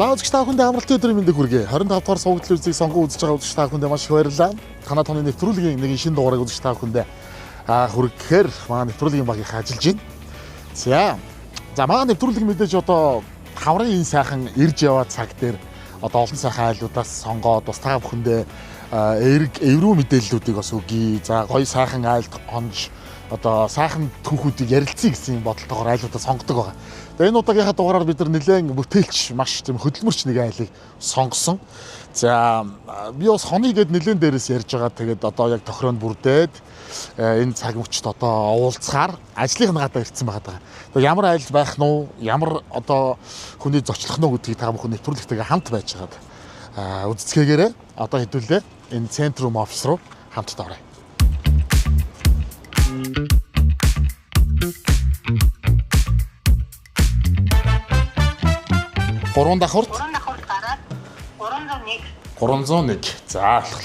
За үзэгч та бүхэндээ амралтын өдрийн мэндийг хүргэе. 25 дугаар суваг телевизийг сонгон үзэж байгаа үзэгч та бүхэндээ маш их баярлалаа. Танай тооны нэвтрүүлгийн нэгэн шинэ дугаарыг үзэгч та бүхэндээ хүргэхээр манай нэвтрүүлгийн баг их ажиллаж байна. За манай нэвтрүүлэг мэдээж одоо хаврын энэ сайхан ирж яваад цаг дээр одоо олон сайхан айлуудаас сонгоод бас та бүхэндээ эврүү мэдээллүүдийг бас өгье. За гоё сайхан айлд онж одоо сайхан түүхүүдийг ярилцъя гэсэн бодолтойгоор айлуудаа сонгодог байгаа. Тэгээ энэ удаагийнхаа дугаараар бид нар нэлээд бүтээлч маш тийм хөдөлмөрч нэг айлыг сонгосон. За би бас хоны гээд нэлээд дээрээс ярьж байгаа. Тэгээд одоо яг тохироонд бүрдээд энэ цаг мөчид одоо уулзахаар ажлынх нь гадаа ирсэн байгаа. Тэгээ ямар айл байх нь уу? Ямар одоо хүний зочлох нь уу гэдгийг та бүхэн нэвтрүүлэгтэйгээ хамт байж байгаа. Үздэцгээгээрээ одоо хэдүүлээ энэ центрум офис руу хамтдаа оръё. Гурван давхурт гараад 301. 301. За алхал.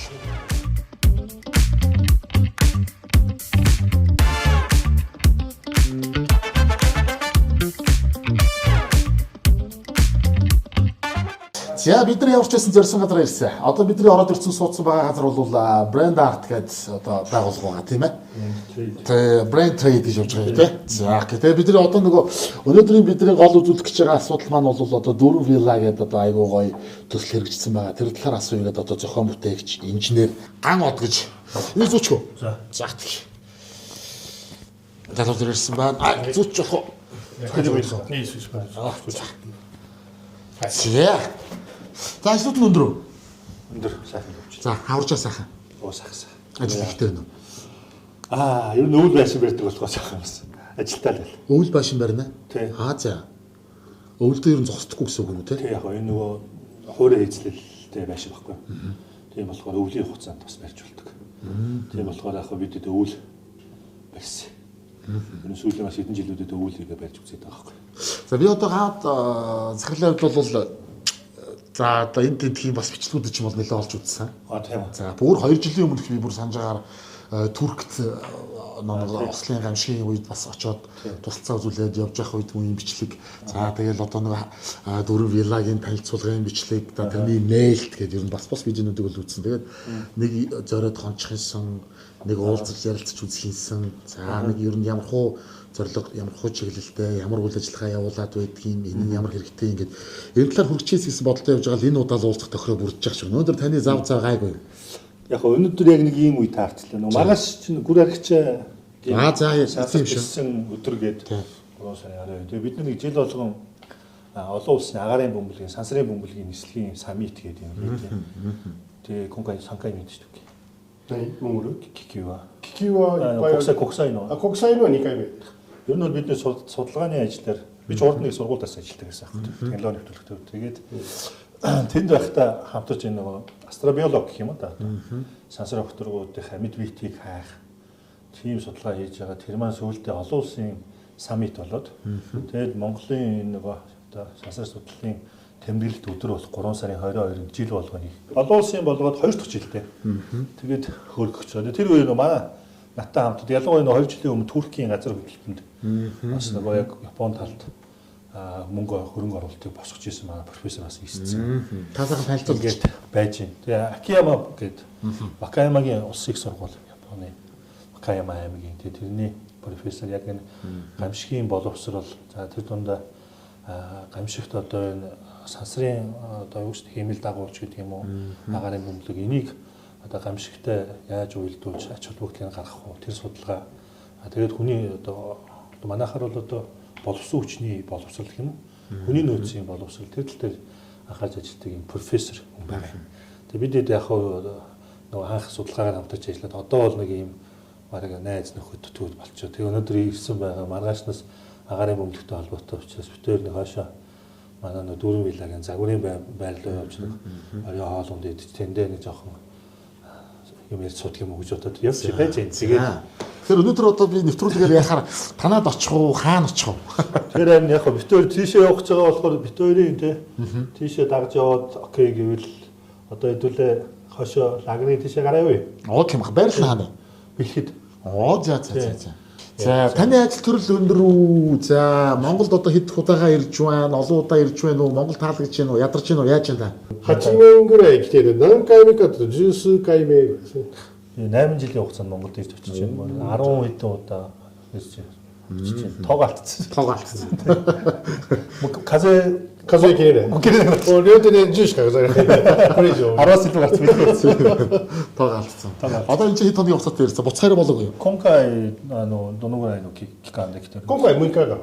За бид нар явж байсан зорьсон газар ирсэн. Одоо бидний ороод ирсэн суудсан байгаа газар бол Brand Art гэдэг одоо байгууллага байгаа тийм ээ. Тэгээ Brand Trade гэж явж байгаа тийм. За тэгээ бид нар одоо нөгөө өнөөдрийн бидний гол үзүүлэх гэж байгаа асуудал маань бол одоо 4 вилла гэдэг одоо айгуу гоё төсөл хэрэгжсэн байгаа. Тэр талаар асууя гэдэг одоо зохион бүтээгч, инженер Ган од гэж. Энэ зүүч үү? За тийм. Залуу ирсэн байна. Зүүч болох уу? Nee, is goed. За. За ажлууд нь өндөр үү? Өндөр сайхан явж. За хаварчаа сайхан. Уусахсан. Ажил ихтэй нөө. Ер нь өвөл байшин барьдаг болохоо сайхан юмсан. Ажилтаа л байл. Өвөл байшин барина. Тий. За. Өвөлдөө ер нь зогсдоггүй гэсэн үг юм уу те? Тий яг энэ нөгөө хуурай эзлэлтэй байшин баггүй. Тийм болохоор өвлийн хугацаанд бас барьж болдог. Тийм болохоор яг бид өвөл барьсан. Энэ сүүлийн маш хэдэн жилүүдэд өвөлийгээ барьж үзээд байгаа байхгүй. За би одоо гаад захирлын хувьд бол за одоо энэ тентхийн бас бичлэгүүд ч юм бол нэлээд олж үзсэн. Тийм. За бүр 2 жилийн өмнөх би бүр санаж байгаа Туркт Ослын гамшигын үед бас очоод тусалцаа үзүүлээд явж явах үед үеийн бичлэг. За тэгэл одоо нэг 4 виллагийн танилцуулгын бичлэг, тэрний нээлт гэдэг ер нь бас видеонуудыг л үзсэн. Тэгээд нэг зориод хончихсан, нэг уулзаж ярилцаж үзхийнсэн. За нэг ер нь ямар хуу зорилго, ямар хуу чиглэлтэй, ямар үйл ажиллагаа явуулаад байдгийг, энэ нь ямар хэрэгтэй ингээд энэ талаар хурцчээс гэсэн бодолтой явж байгаа л энэ удаа уулзах тохироо бүрдэж байгаа шүү. Өнөөдөр таны зав гайгүй. Яг өнөөдөр яг нэг ийм үе таарчлаа. Маргааш чинь гүр аригчаа за тийм шүү. Өдөр гээд 3 сарын 20. Тэгээ бид нэг жил болгон олон улсын агаарын бөмбөлгийн, сансрын бөмбөлгийн нислэгийн саммит гэдэг юм байлээ. Тэгээ конкай санкай мэдчихдэг. Кикива. Коксай нөө. Коксай нөө 2 回目. Ер нь бидний судалгааны ажлаар би ч урд нэг сургуультаас ажилладаг гэсэн аах. Технологи нэвтрүүлэгтэй. Тэгээд тэнд байхдаа хамтарч энэ нөгөө астробиолог гэх юм да. Сансар хөтөргүүдийн амьд биетийг хайх тийм судалгаа хийж байгаа. Тэр маань сүүлдээ олон улсын саммит болоод тэгээд Монголын нөгөө одоо сансар судлалын тэмдэглэлт өдөр бол 3 сарын 22-нд жил болгоно. Олон улсын болгоод 2 дахь жилдээ. Тэгээд хөргөх ч. Тэр үеийн манай наттай хамтд ялангуяа 2 жилийн өмнө Туркийн газар хөдлөлтөнд бас нөгөө яг Япон талд мөнгө хөрөнгө оруулалтыг босгож ирсэн манай профессор бас ирсэн. Та сайхан танилцуулж байж байна. Тэгээ Акияма гэдэг Вакаямагийн улсын их сургууль Японы Вакаяма аймгийн тэрний профессор яг энэ гамшигын боловсрол за тэр дундаа гамшигт одоо энэ сансрын одоо юу гэж хэмэл дагуулж гэдэг юм уу агаарын бөмбөлөг энийг одоо гамшигтай яаж уйлдуулж ач холбогдлыг гаргах уу тэр судалгаа тэгээд хүний одоо манайхаар бол одоо боловсон хүчний боловсрол гэх юм уу хүний нөөцийн боловсрол тэр тал дээр анхаарч ажилладаг юм профессор хүн байна. Тэгээд бид яг нөгөө анх судалгаагаар хамтарч ажиллаад одоо бол нэг юм бараг найз нөхөд төвд болчихоо. Тэгээ өнөөдөр ирсэн байгаа маргаашнаас агаарын бөмбөлөгтэй холбоотой учраас битээр нэг хойшоо манай нөгөө 4 виллагийн загварын байрлал явж нэг орой хоолунд идэж тэндээ нэг жоохон юм ярьж суудаг юм уу гэж бодоод явж байж байна. Тэгээд тэгэхээр өнөөдөр одоо би нэвтрүүлгээр яхаар танаад очих уу, хаана очих уу? Тэгэхээр харин яг битээр тийшээ явах гэж байгаа болохоор битээрийн тийшээ дагж яваад окей гэвэл одоо хэдүүлээ хойшоо лагерын тийшээ гараа юу? Тийм баг байрлал хаана? Бэлхэд. За. За таны ажил төрөл өндөр үү? За Монголд одоо хэд удаага ирж байна? Олон удаа ирж байна уу? Монгол таалагдж байна уу? Ядарч байна уу? Яаж байна та? 8年ぐらい来てる。何回目かというと十数回目ですね。 8 жилийн хугацаанд Монголд ирж очиж байна. 10 хэдэн удаа ирж байна. Тог алдсан. Тог алдсан.数えきれない。もう両手で10しか数えられない。これ以上。 10-аас илүү гарч мэдээ. Тог алдсан. Одоо энэ чинь хэд хоногийн хугацаатай ирсэн? Буцахаараа болоогүй юу? 今回どのぐらいの期間で来てる？今回6日間。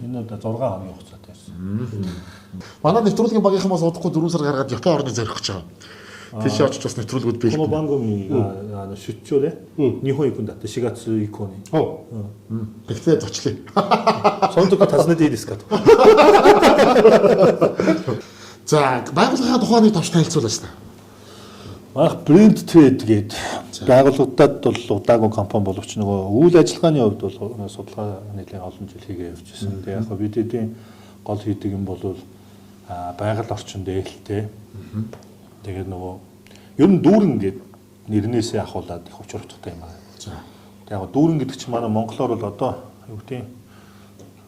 Энэ удаа 6 хоногийн хугацаатай ирсэн. Манай нэвтрүүлгийн багийнхан бас удахгүй 4 сар гаргаад Япон орныг зорих гэж байгаа. Тийш очиж бас нэвтрүүлгүүд この бий. 番組が出張で日本行くんだって4月以降に。 Тэгтээ зочлээ. その時訪ねていいですかと。 За байгууллагын тухайны товч танилцуулаач та. Манайх брэнд трейд гээд байгууллагуудад бол удаагүй компани боловч нөгөө үйл ажиллагааны хувьд бол судалгаа нэлээд олон жил хийгээ явжсэн. Тэгээ яг бид эдийн гол хийдэг юм бол байгаль орчин дээлтэй. Тэгээд нөгөө ер нь дүүрэн гээд нэрнээсээ ахуулаад их учир утгатай юм аа. За. Тэгээд яг дүүрэн гэдэг чинь манай монголоор бол одоо юу гэдэг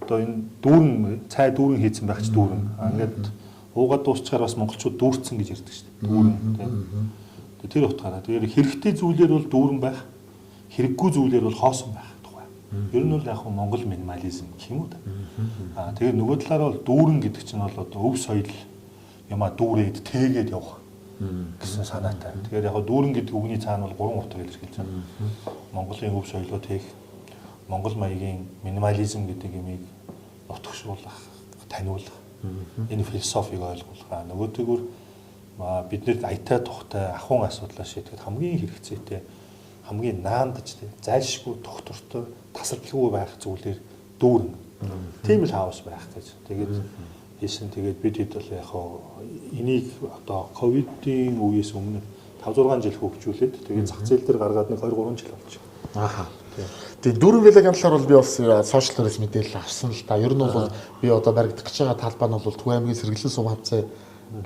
одоо энэ дүүрэн цай дүүрэн хийсэн байх ч дүүрэн. Ингээд уугаад дуусчаар бас монголчууд дүүрцэн гэж ярьдаг шүү дээ. Дүүрэн. Тэгээд тэр утгаараа тэгээд хэрэгтэй зүйлээр бол дүүрэн байх, хэрэггүй зүйлээр бол хоосон байх тухай. Ер нь бол яг монгол минимализм гэх юм уу та. Тэгээд нөгөө талаараа бол дүүрэн гэдэг чинь бол одоо өв соёл юмаа дүүрээд тээгээд явах гэсэн санаатай. Тэгэхээр яг дүүрэн гэдэг үгний цаана бол 3 утгаар илэрхийлж байна. Монголын өв соёлоо тээх, монгол маягийн минимализм гэдэг юмыг утгашруулах, таниулах. Энэ философиг ойлгуулах. Нөгөөдгөр биднэрт аятай тухтай ахуйн асуудлаа шийдэхэд хамгийн хэрэгцээтэй, хамгийн наандаж зайлшгүй доктортой тасалбалгүй байх зүйлээр дүүрэн. Тийм л хаус байх гэж. Тэгээд хийсэн. Тэгээд бид хэд бол яг энийг одоо ковидын үеэс өмнө 5-6 жил хөгжүүлээд тэгээд зах зээл дээр гаргаад нэг 2-3 жил болж байна. Ааха. Тэгээд дөрвөн вилагийн талаар бол би бас сошиал дээрээс мэдээлэл авсан л да. Ер нь бол би одоо баригдах гэж байгаа талбай нь бол Түгээн аймгийн сэргэлэн сум хавцаа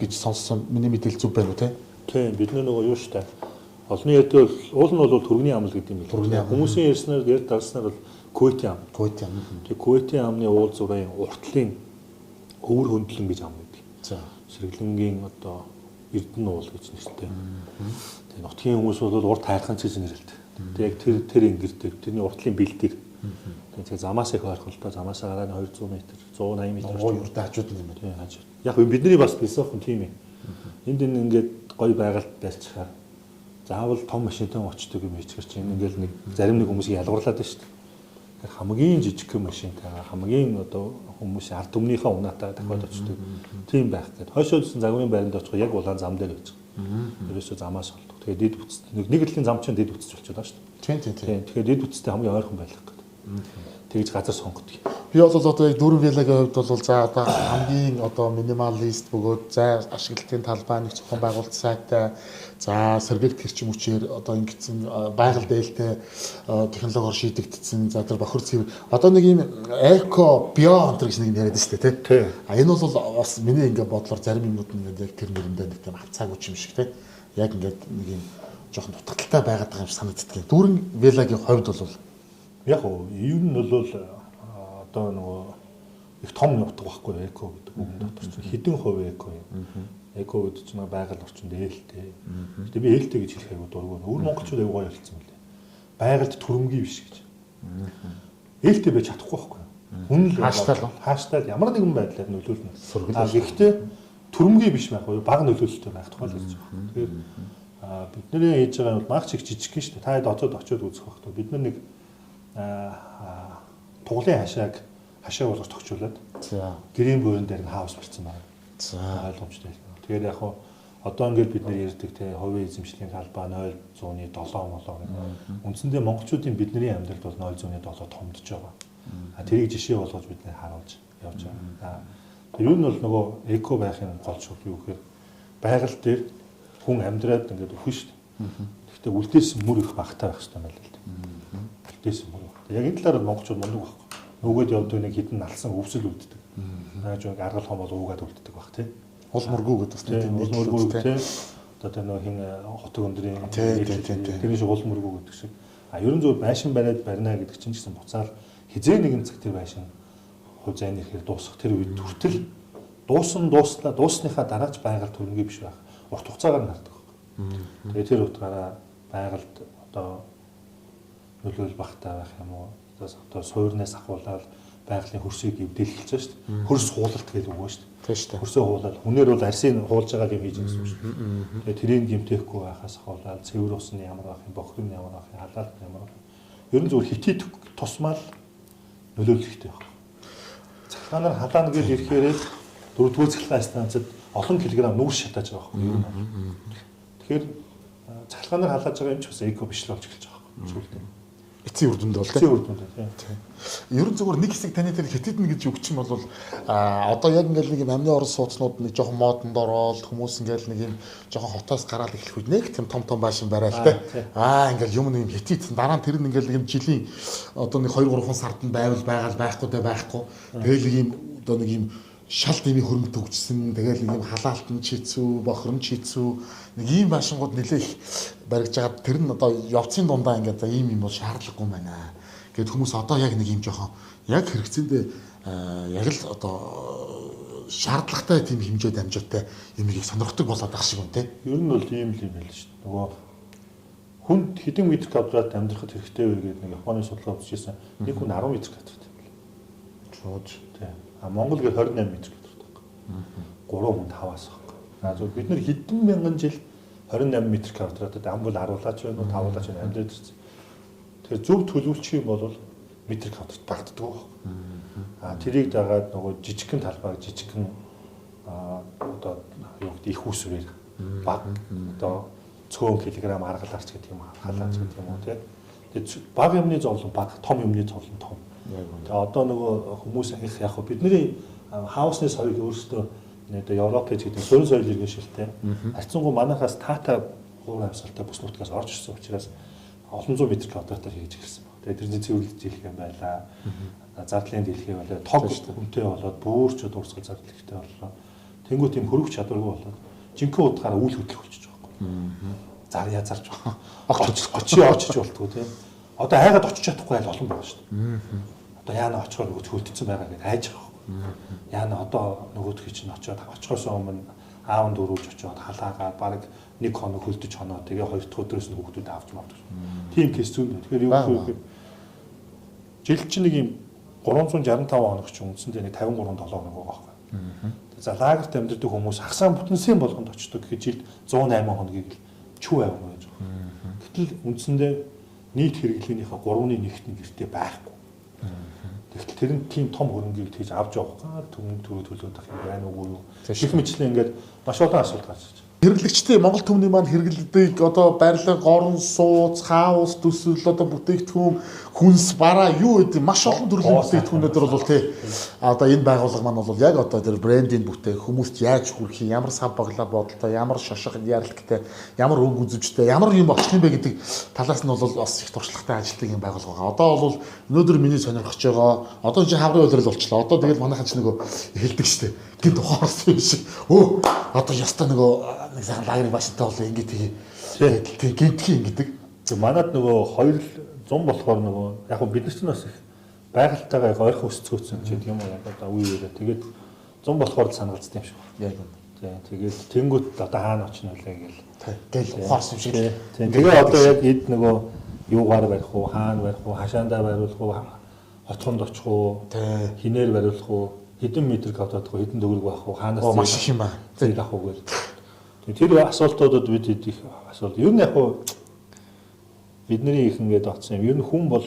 гэж сонссон. Миний мэдээлэл зөв байна уу те? Тийм, бид нөгөө юу штэ. Олонний ядуу уул нь бол түргэний амл гэдэг юм байна. Хүмүүсийн ярьснаар ярь дарснаар бол Куэтийн ам. Куэтийн ам. Тэгээд Куэтийн амны уул зургийн уртлын өвөр хөндлөн гэж ам гэдэг. За. Сэргэлэнгийн одоо Эрдэнэ уул гэж нэртэй. Тэгээд нутгийн хүмүүс бол урт хайрхан гэж нэрлэдэг. Тэгээд тэр ингэрдэг. Тэрний уртлын бэлдэр. Тэгээд замаас их ойрхон л доо замаас гараа 200 м, 180 м юуртай хажууд юм байна. Тийм хажууд. Яг бидний бас философи тийм юм. Энд ингээд гоё байгальд байцчихаар заавал том машинтай очдог юм хийчихэр чинь ингээд нэг зарим нэг хүмүүсийг ялгуурлаад байна шүү дээ. Хамгийн жижиг машинтайгаа хамгийн одоо хүмүүсийн ард түмнийхээ унаатай дахиад очдог. Тийм байх гэдэг. Хойшоодсэн загварын байранд очих яг улаан зам дээр байж байгаа. Ерөөсөө замаас олдог. Тэгээд дид бүтц нэг л зам чинь дид бүтц болчиход байгаа шүү дээ. Тийм. Тэгэхээр дид бүтцтэй хамгийн ойрхон байх гэдэг. Тэгж газар сонгодог. Би бол одоо яг дөрвөн вилагийн хувьд бол за одоо хамгийн одоо минималист бөгөөд зай ашиглалтын талбай нэг зохион байгуулалт сайтай за сэргээлт хэрчим хүчээр одоо ингэсэн байгаль дээлтэй технологиор шийдэгдсэн за тэр бохир цэвэр одоо нэг юм эко био онтер гэж нэг яриад байна шүү дээ тий. Энэ бол бас миний ингээ бодлоор зарим юмнууд нь яг тэр нэрэндээ нэг тийм хавцаагүй юм шиг тий. Яг ингээд нэг юм жоохон дутагдaltaй байгаад байгаа юм шиг санагддаг. Дөрвөн вилагийн хувьд бол яг ер нь бол одоо нөгөө их том нутаг байхгүй эко гэдэг үг дотор чинь хэдэн хувь эко юм. Эко гэдэг чинь байгаль орчинд ээлтэй. Гэтэ би ээлтэй гэж хэлэх аягүй дургүй. Өөр монголчууд аягүй гоё хэлсэн мөлий. Байгальд түрэмгий биш гэж. Ээлтэй байж чадахгүй байхгүй. Хүн л хааштай ямар нэгэн байдлаар нөлөөлнө. Гэхдээ түрэмгий биш байх уу? Бага нөлөөлөлтөй байх тухай л хэлж байгаа. Тэгэхээр бидний хийж байгаа нь бол маш их жижиг гин шүү дээ. Та хэд очиод үзэх байх тоо. Бид нар нэг туглын хашаа болгож тогтчуулаад гэрийн буурин дээр нь хаус барьсан байна. За ойлгомжтой. Тэгээд яг одоо ингээд бид нар ярьдаг те хувийн эзэмшлийн талбай 0.7 молоо гэдэг. Үндсэндээ монголчуудын бидний амьдралд бол 0.7 томдож байгаа. Тэрийг жишээ болгож бид нэ харуулж явж байгаа. Ер нь бол нөгөө эко байхын гол шууд юу гэхээр байгаль дээр хүн амьдраад ингээд өхөн шүү дээ. Гэхдээ үлдээсэн мөр их багтаа байх хэрэгтэй юм байна л дээ. Үлдээсэн мөр. Яг энэ талаар монголчууд мундаг байхгүй. Нөгөөд явдаг нэг хідэн налсан өвсөл үлддэг. Нааж яг аргал хом бол уугаад үлддэг баг тий. Ул мөргүү гэдэг бас тийм ул мөргүү тий. Одоо тэр нөгөө хин хотог өндрийн тэрний шиг ул мөргүү гэдэг шиг Ерөн зөв байшин бариад барина гэдэг чинь гэсэн буцаал хизээ нэгэн цаг тэр байшин хувь зайны ихээр дуусах тэр үед хүртэл дуусныхаа дараач байгальд хөрөнгө биш байх. Урт хугацаагаар нь хардаг. Тэгээ тэр утгаараа байгальд одоо нөлөөлөл багтаа байх юм уу? Одоо суурнаас ахуулаад байгалийн хөрсийг эвдэл хэлж байгаа шүү дээ. Хөрс хуулалт гэдэг үг шүү дээ. Тийм шүү дээ. Хөрсөө хуулаад хүнээр бол арсын хуулж байгаа юм хийж гэсэн үг шүү дээ. Тэгээ тэрийг гэмтээхгүй байхаас ахуулаад цэвэр усны ямар байх юм, бохирын ямар байх юм, халаалт ямар байх юм. Ер нь зөвхөн хитий тусмал нөлөөлөх хэрэгтэй байна. Цахилгаанаар халаана гэж ирэхээр 4-р цахилгаан станцад олон килограмм нүүрс шатааж байгаа байхгүй юу? Тэгэхээр цахилгаанаар халааж байгаа юм ч бас эко биш л болж эхэлж байгаа байхгүй юу? Сүүлдээ. Эцсийн үр дүнд бол эцсийн үр дүнд тийм. Ерөн зөвхөн нэг хэсэг таны тэр хятадн гэж үг чинь бол одоо яг ингээл нэг юм амны орон сууцнууд нэг жоохон модонд ороод хүмүүс ингээл нэг юм жоохон хотоос гараад эхлэх үед нэг тийм том байшин барайл те. Ингээл юм нэг юм хятад дараа нь тэр нь ингээл нэг юм жилийн одоо нэг 2-3 сард нь байвал байхгүй. Тэгэл нэг юм одоо нэг юм шал дэмий хөрөнгө төгжсөн. Тэгэл нэг юм халаалтан чицүү, бохирон чицүү нэг ийм байшингууд нэлээх баригж байгаа. Тэр нь одоо явцын дундаа ингээд ийм юм бол шаардлагагүй байна. Гэт хүмүүс одоо яг нэг юм жоохон яг хэрэгцээндээ яг л одоо шаардлагатай тийм хэмжээд амжаатай юмыг сонирхдаг болоод ах шиг үнтэй. Ер нь бол ийм л юм байл шүү дээ. Нөгөө хүнд хэдэн метр квадрат амьдрахад хэрэгтэй вэ гэдэг нэг Японы судалгаа үзчихсэн. Нэг хүн 10 метр квадрат юм байна. Шууд тийм. Монгол гээд 28 метр квадрат байхгүй. 3 хүн 5-аас байхгүй. Зөв бид нар хэдэн мянган жил 28 метр квадратад амбул аруулаач байна уу, тавуулаач байна амьдраад ирсэн. Тэгэхээр зөв төлөвлөчих юм бол метр квадрат багддаг байна. Тэрийг дагаад нөгөө жижигхэн талбайг жижигхэн одоо юу гэдэг их усвэр баг одоо цөөн килограмм аргалаарч гэдэг юм халаач гэдэг юм уу тийм. Тэгээд баг юмны зовлон баг, том юмны зовлон том. Тэгээд одоо нөгөө хүмүүс их яг бидний хаусны соёл өөрөөсөө одоо Европ гэж гэдэг суурин соёл иргэншилтэй. Харьцангуй манайхаас таата уур амьсгалтай бүс нутгаас орж ирсэн учраас олон зуун метр квадратаар хийж эхэлсэн баг. Тэгээд тэрний цэвэрлэж хэлэх юм байлаа. Зардлын дэлхий болоод тог хүнтэй болоод бөөрч дуурсгал зардал ихтэй боллоо. Тэнгүү тийм хөрөг чадваргүй болоод жинхэнэ удаагаараа үйл хөдлөх болчихж байгаа байхгүй. Зар язарч очиж очиж болтгоо тийм. Одоо хайгаад очиж чадахгүй айл олон байгаа шүү дээ. Одоо яана очихоор нөгөө хөлтсөн байгаа гэдээ хайж байгаа. Яана одоо нөгөөдхий чинь очиод очихоос өмнө аав дөрүүлж очиод халаагаад баг нэг хоног хөлдөж хоноо тэгээ хоёр дахь өдрөөс нь хүүхдүүд авч мавдаг. Тийм кейс зүүн. Тэгэхээр юу гэхээр жил чинь нэг юм 365 хоног ч үндсэндээ нэг 53 7 хоног байгаа байхгүй. За лагерт амьдардаг хүмүүс хагасаа бүтэнсэн болгонд очдог гэхэд жилд 108 хоногийг чүү авах гэж байна. Гэтэл үндсэндээ нийт хэрэглээнийхээ 3/1-т нь гэртээ байхгүй. Тэгвэл тэр нь тийм том хөрөнгийг тэгж авч явах гал төрөө төлөөд ах юм байна уу юу? Их мэтлээ ингээд маш олон асуулт гарч ирж байна. Хэрэглэгчдийн Монгол төмний маань хэрэглэдэг одоо барилга, орон сууц, хаус, төсөл одоо бүтээгдэхүүн, хүнс, бараа юу гэдэг маш олон төрлийн бүтээгдэхүүнүүд бол тий. Одоо энэ байгууллага маань бол яг одоо тэр брендинг бүтээх, хүмүүст яаж хүрэх юм, ямар сав баглаа бодолтой, ямар шошго ярилттай, ямар өг үзүүчтэй, ямар юм очих юм бэ гэдэг талаас нь бол бас их туршлагатай ажилладаг юм байгууллага байгаа. Одоо бол өнөөдөр миний сонирхож байгаа одоо чи хаврын үйлрэл болчлаа. Одоо тэгэл манайхан ч нөгөө эхэлдэг штеп. Гинт хоорс юм шиг. Өө одоо ястаа нөгөө нэг сайхан лагерын башинтай бол ингэ тэгээ гинтхий ингэдэг. Манад нөгөө 200 болохоор нөгөө яг бид нар ч бас их байгальтайгаа их ойрхон өсцөөцсөн ч гэдэг юм уу одоо үе үеэрээ тэгээд 100 болохоор санагдсан юм шиг байна. Яг тэгээд тэнгуут одоо хаана очно вэ гэл ухаарс юм шиг. Тэгээ одоо яг эд нөгөө юугаар барих уу, хаана барих уу, хашаандаа бариулах уу, хотхонд очих уу, хинээр бариулах уу, хэдэн метр квадрат уу, хэдэн төгрөг байх уу, хаанаас маш их юм байна. Тэр авах уу гэл. Тэр асуултуудад бид их асуулт. Ер нь яг уу бидний их ингээд оцсон юм. Ер нь хүн бол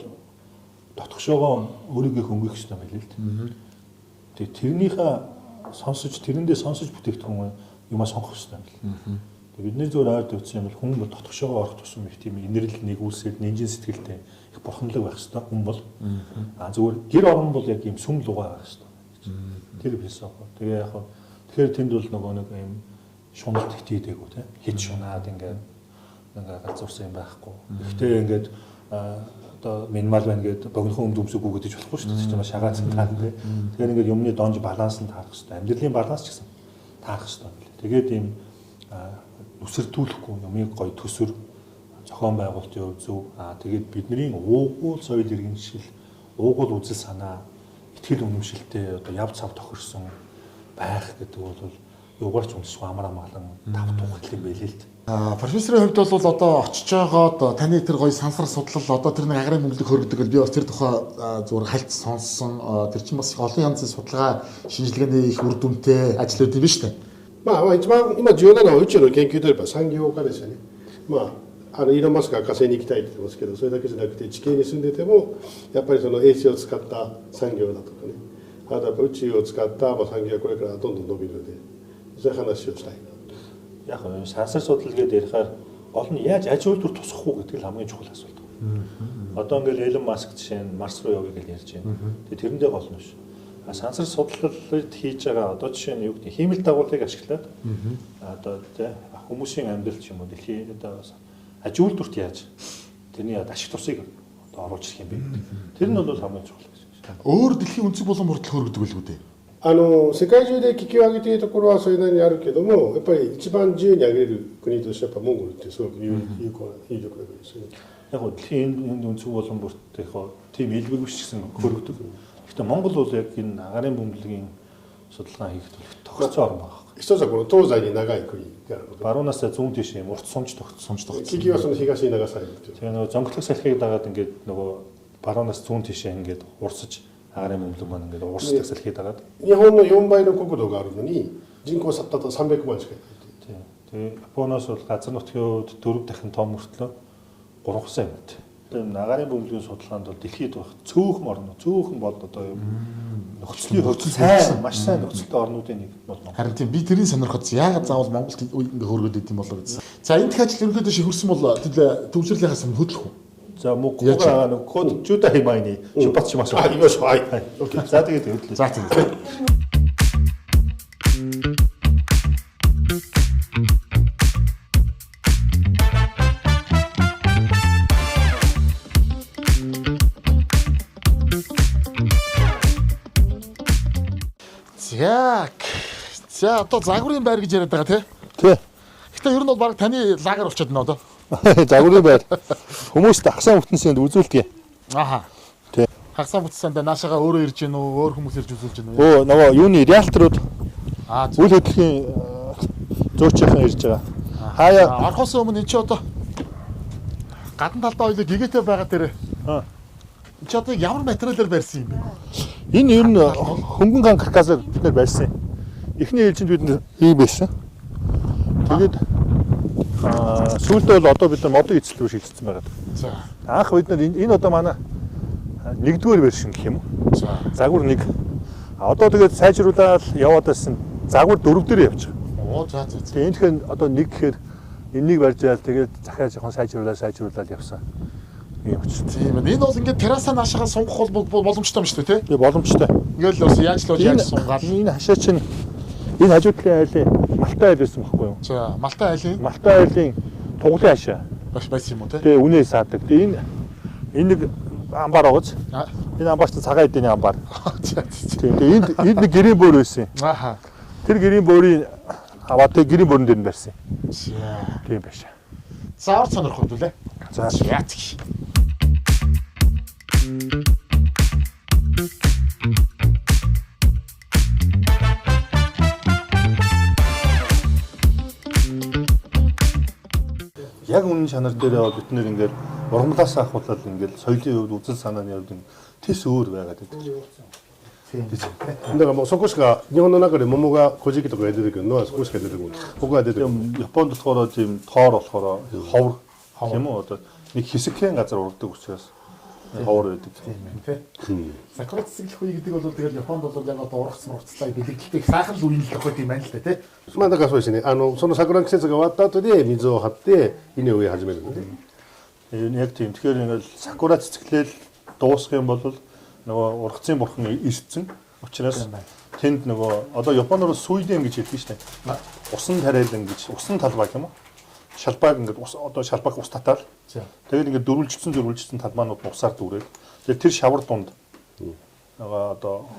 дотгошоогоо өөрийгөө хөнгөх хэрэгтэй байл л дээ. Тэгээ тэрнийхээ тэрэндээ сонсож бүтээгдэхүүн юмаа сонгох хэрэгтэй байл. Тэгээ бидний зөвөр ойрд өгсөн юм бол хүн бол дотгошоогоо орох тусам их тийм инэрл нэгүсэл нинжин сэтгэлтэй их бурханлаг байх хэрэгтэй хүн бол. Зөвөр гэр орон бол яг юм сүм лугаа байх хэрэгтэй. Тэр философи. Тэгээ яг тэгэхээр тэнд бол нөгөө нэг юм шуналт ихтэйдэггүй тийм хит шунаад ингээд газурсан юм байхгүй. Гэхдээ ингээд одоо минимал байна гэдэг богинохон өмдөмсөгүй гэж болохгүй шүү дээ. Чамаа шагаацсан таа тийм. Тэгэхээр ингээд юмны донж баланс нь таарах хэрэгтэй. Амьдралын баланс ч гэсэн таарах хэрэгтэй. Тэгээд ийм нүсэртүүлэхгүй юмыг гоё төсвөр зохион байгуулалтын хувь зөв. Тэгээд бидний уугуул соёл иргэншил, уугуул үзэл санаа, итгэл үнэмшилтэй одоо яв цав тохирсон байх гэдэг бол юугаарч үндэсгүй амар амгалан тав тухайл юм байлээ л дээ. Профессорын хувьд бол одоо очиж байгаад таны тэр гоё сансар судлал одоо тэр нэг агарын бөмбөлөг хөргөдөг би бас тэр тухай зүгээр хальт сонссон. Тэр чинь бас олон янзын судалгаа шинжилгээний их үр дүнтэй ажлууд юм шүү дээ. まあ一番今重要なのは宇宙の研究といえば産業化ですよね。イーロン・マスクが火星に行きたいって言ってますけど、それだけじゃなくて地球に住んでてもやっぱりその衛星を使った産業だとかね、あとやっぱ宇宙を使った産業がこれからどんどん伸びるので、そういう話をしたいな。 Яг сансар судалгээд ярихаар гол нь яаж аж үйлдвэр тусах уу гэдэг л хамгийн чухал асуулт. Одоо ингээл Elon Musk жишээ нь Марс руу явъя гэж ярьж байна. Тэгээ тэрэндээ гол нь шүү. Сансар судлалыг хийж байгаа одоо жишээ нь юу гэдэг хиймэл дагуулыг ашиглаад одоо тэ хүмүүсийн амьдрал ч юм уу дэлхийн одоо аж үйлдвэрт яаж тэрний ашиг тусыг одоо оруулж ирэх юм бэ. Тэр нь бол хамгийн чухал гэж. Өөр дэлхийн өнцөг болон хүртэл хөргөдөг л үү дээ. 世界中で気球を上げているところはそれなりにあるけども、やっぱり一番自由に上げる国としてはやっぱモンゴルってすごく有効な有力な国ですよね。 Яг нь дэлхийн өнцөг болон бүрт тийм илбэг биш гэсэн хөргөдөг. Гэхдээ Монгол бол яг энэ агарын бөмбөлөгийн судалгаа хийхэд тохирцоо орн байгаа. 一つはこの東西に長い国であること。 Баруунаас зүүн тийш юм урт сумж тогтсон. 気球はその東に流されるという。 Тэгээ нөгөө зонголох салхийг дагаад ингээд нөгөө баруунаас зүүн тийшээ ингээд урсаж агарын бөмбөлөг маань ингээд урсдаг салхийг дагаад. 日本の4倍の国土があるのに人口たった300万しかいない。 Тэгээ Японоос бол газар нутгийн хувьд 4 дахин том мөртлөө 300 юмтай. Тэгээ агарын бөмбөлөгийн судалгаанд бол дэлхийд байх цөөхөн орн, цөөхөн бол одоо юм нөхцөлийн хувьд сайн, маш сайн нөхцөлтэй орнуудын нэг бол Монгол. Харин тийм би тэрийг сонирхож яагаад заавал Монголд ингээ хөргөд идэм болоо гэсэн. За энэ дахиад л ерөнхийдөө шихэрсэн бол төвшөрлийнхээс өмнө хөдлөх үү? За мөкөга нэг код жуда химайны шупач маш. 行きましょう。はい。 За тэгээд хөдлөө. За тийм. За одоо загварын байр гэж яриад байгаа тий. Тий. Гэтэ ер нь бол баг таны лагер болчиход байна одоо. Загварын байр. Хүмүүст хагсаа бүтэнсэнд үзүүлдэг. Аха. Тий. Хагсаа бүтсэндээ наашаага өөрөө ирж гин үү, өөр хүмүүс ирж үзүүлж гин үү? Өө нөгөө юуны реалторууд Үйл үйл хөдлөлийн зөөгчийн ирж байгаа. Хаяа орхоос өмнө эн чи одоо гадна талдаа ойлоо гэгээтэй байгаа дээр. Эн чи одоо ямар материалаар барьсан юм бэ? энэ ер нь хөнгөн ган каркасаар бид нэр барьсан. Эхний ээлжинд бид ийм байсан. Тэгээд сүүлдээ бол одоо бид нар модын эзэл рүү шилжсэн байгаа. За. Анх бид нар энэ одоо манай нэгдүгээр вершин гэх юм уу? За. Загвар 1. Одоо тэгээд сайжруулаад яваад байсан загвар 4 дээр явж байгаа. Оо за. Тэгээд энэ тэгэхээр одоо 1 гэхээр энэнийг барьж яал тэгээд захиа жоохон сайжруулаад явсан. Ийм учраас. Тийм ээ. Энэ бол ингээд террасаа наашаага сунгах боломжтой юм шүү дээ, тий? Боломжтой. Ингээл бас яаж л яаж сунгаал. Энэ хашаа чинь энэ хажуу талын айлын Малтай айл байсан байхгүй юу? За, Малтай айлын Малтай айлын туглын хашаа. бас байсан юм уу, тий? Тэгээ үнээс саадаг. Тэгээ энэ нэг амбар байгаач. Энэ амбар чинь цагаан эдний амбар. Тэгээ энд нэг гэрийн бөөр байсан. Аха. Тэр гэрийн бөөрийн аваад тэр гэрийн бөөрөн дээр нь барьсан. За. Тийм байшаа. За, орц сонирхох үлээ. За. Яац. Яг үнэн чанар дээр бид нэр ингээд ургамлаас ахуулаад ингээд соёлын хувьд үзэл санааны хувьд тэс өөр байгаад байдаг. だからもうそこしか日本の中で桃が古事記とかが出てくるのはそこしか出てこない。ここが出てくる。 Японд болохоор тийм тоор болохоор ховор тийм үү одоо нэг хэсэгхэн газар урддаг учраас ховор байдаг. Тий. Сакура цэцэглэх үе гэдэг бол тэгэл Японд бол яг одоо ургацлаа бэлэгдэлтэй сайхан л үйл явах юм байна л да, тий? まあだからそうですね。その桜の季節が終わった後で水を張って稲を植え始めるので。 Яг тийм. Тэгэхээр ингээд сакура цэцгэлэл дуусах юм бол нөгөө ургацын бурхан ирсэн учраас тэнд нөгөө одоо Японоор суйдэн гэж хэлдэг шүү дээ. Усан тариалан гэж усан талбай юм уу? Шалбайг ингээд одоо шалбайг ус татаад. Тэгээд ингээд дөрвөлжсөн талбайнууд усаар дүүрээд. Тэгээд тэр шавар дунд нөгөө одоо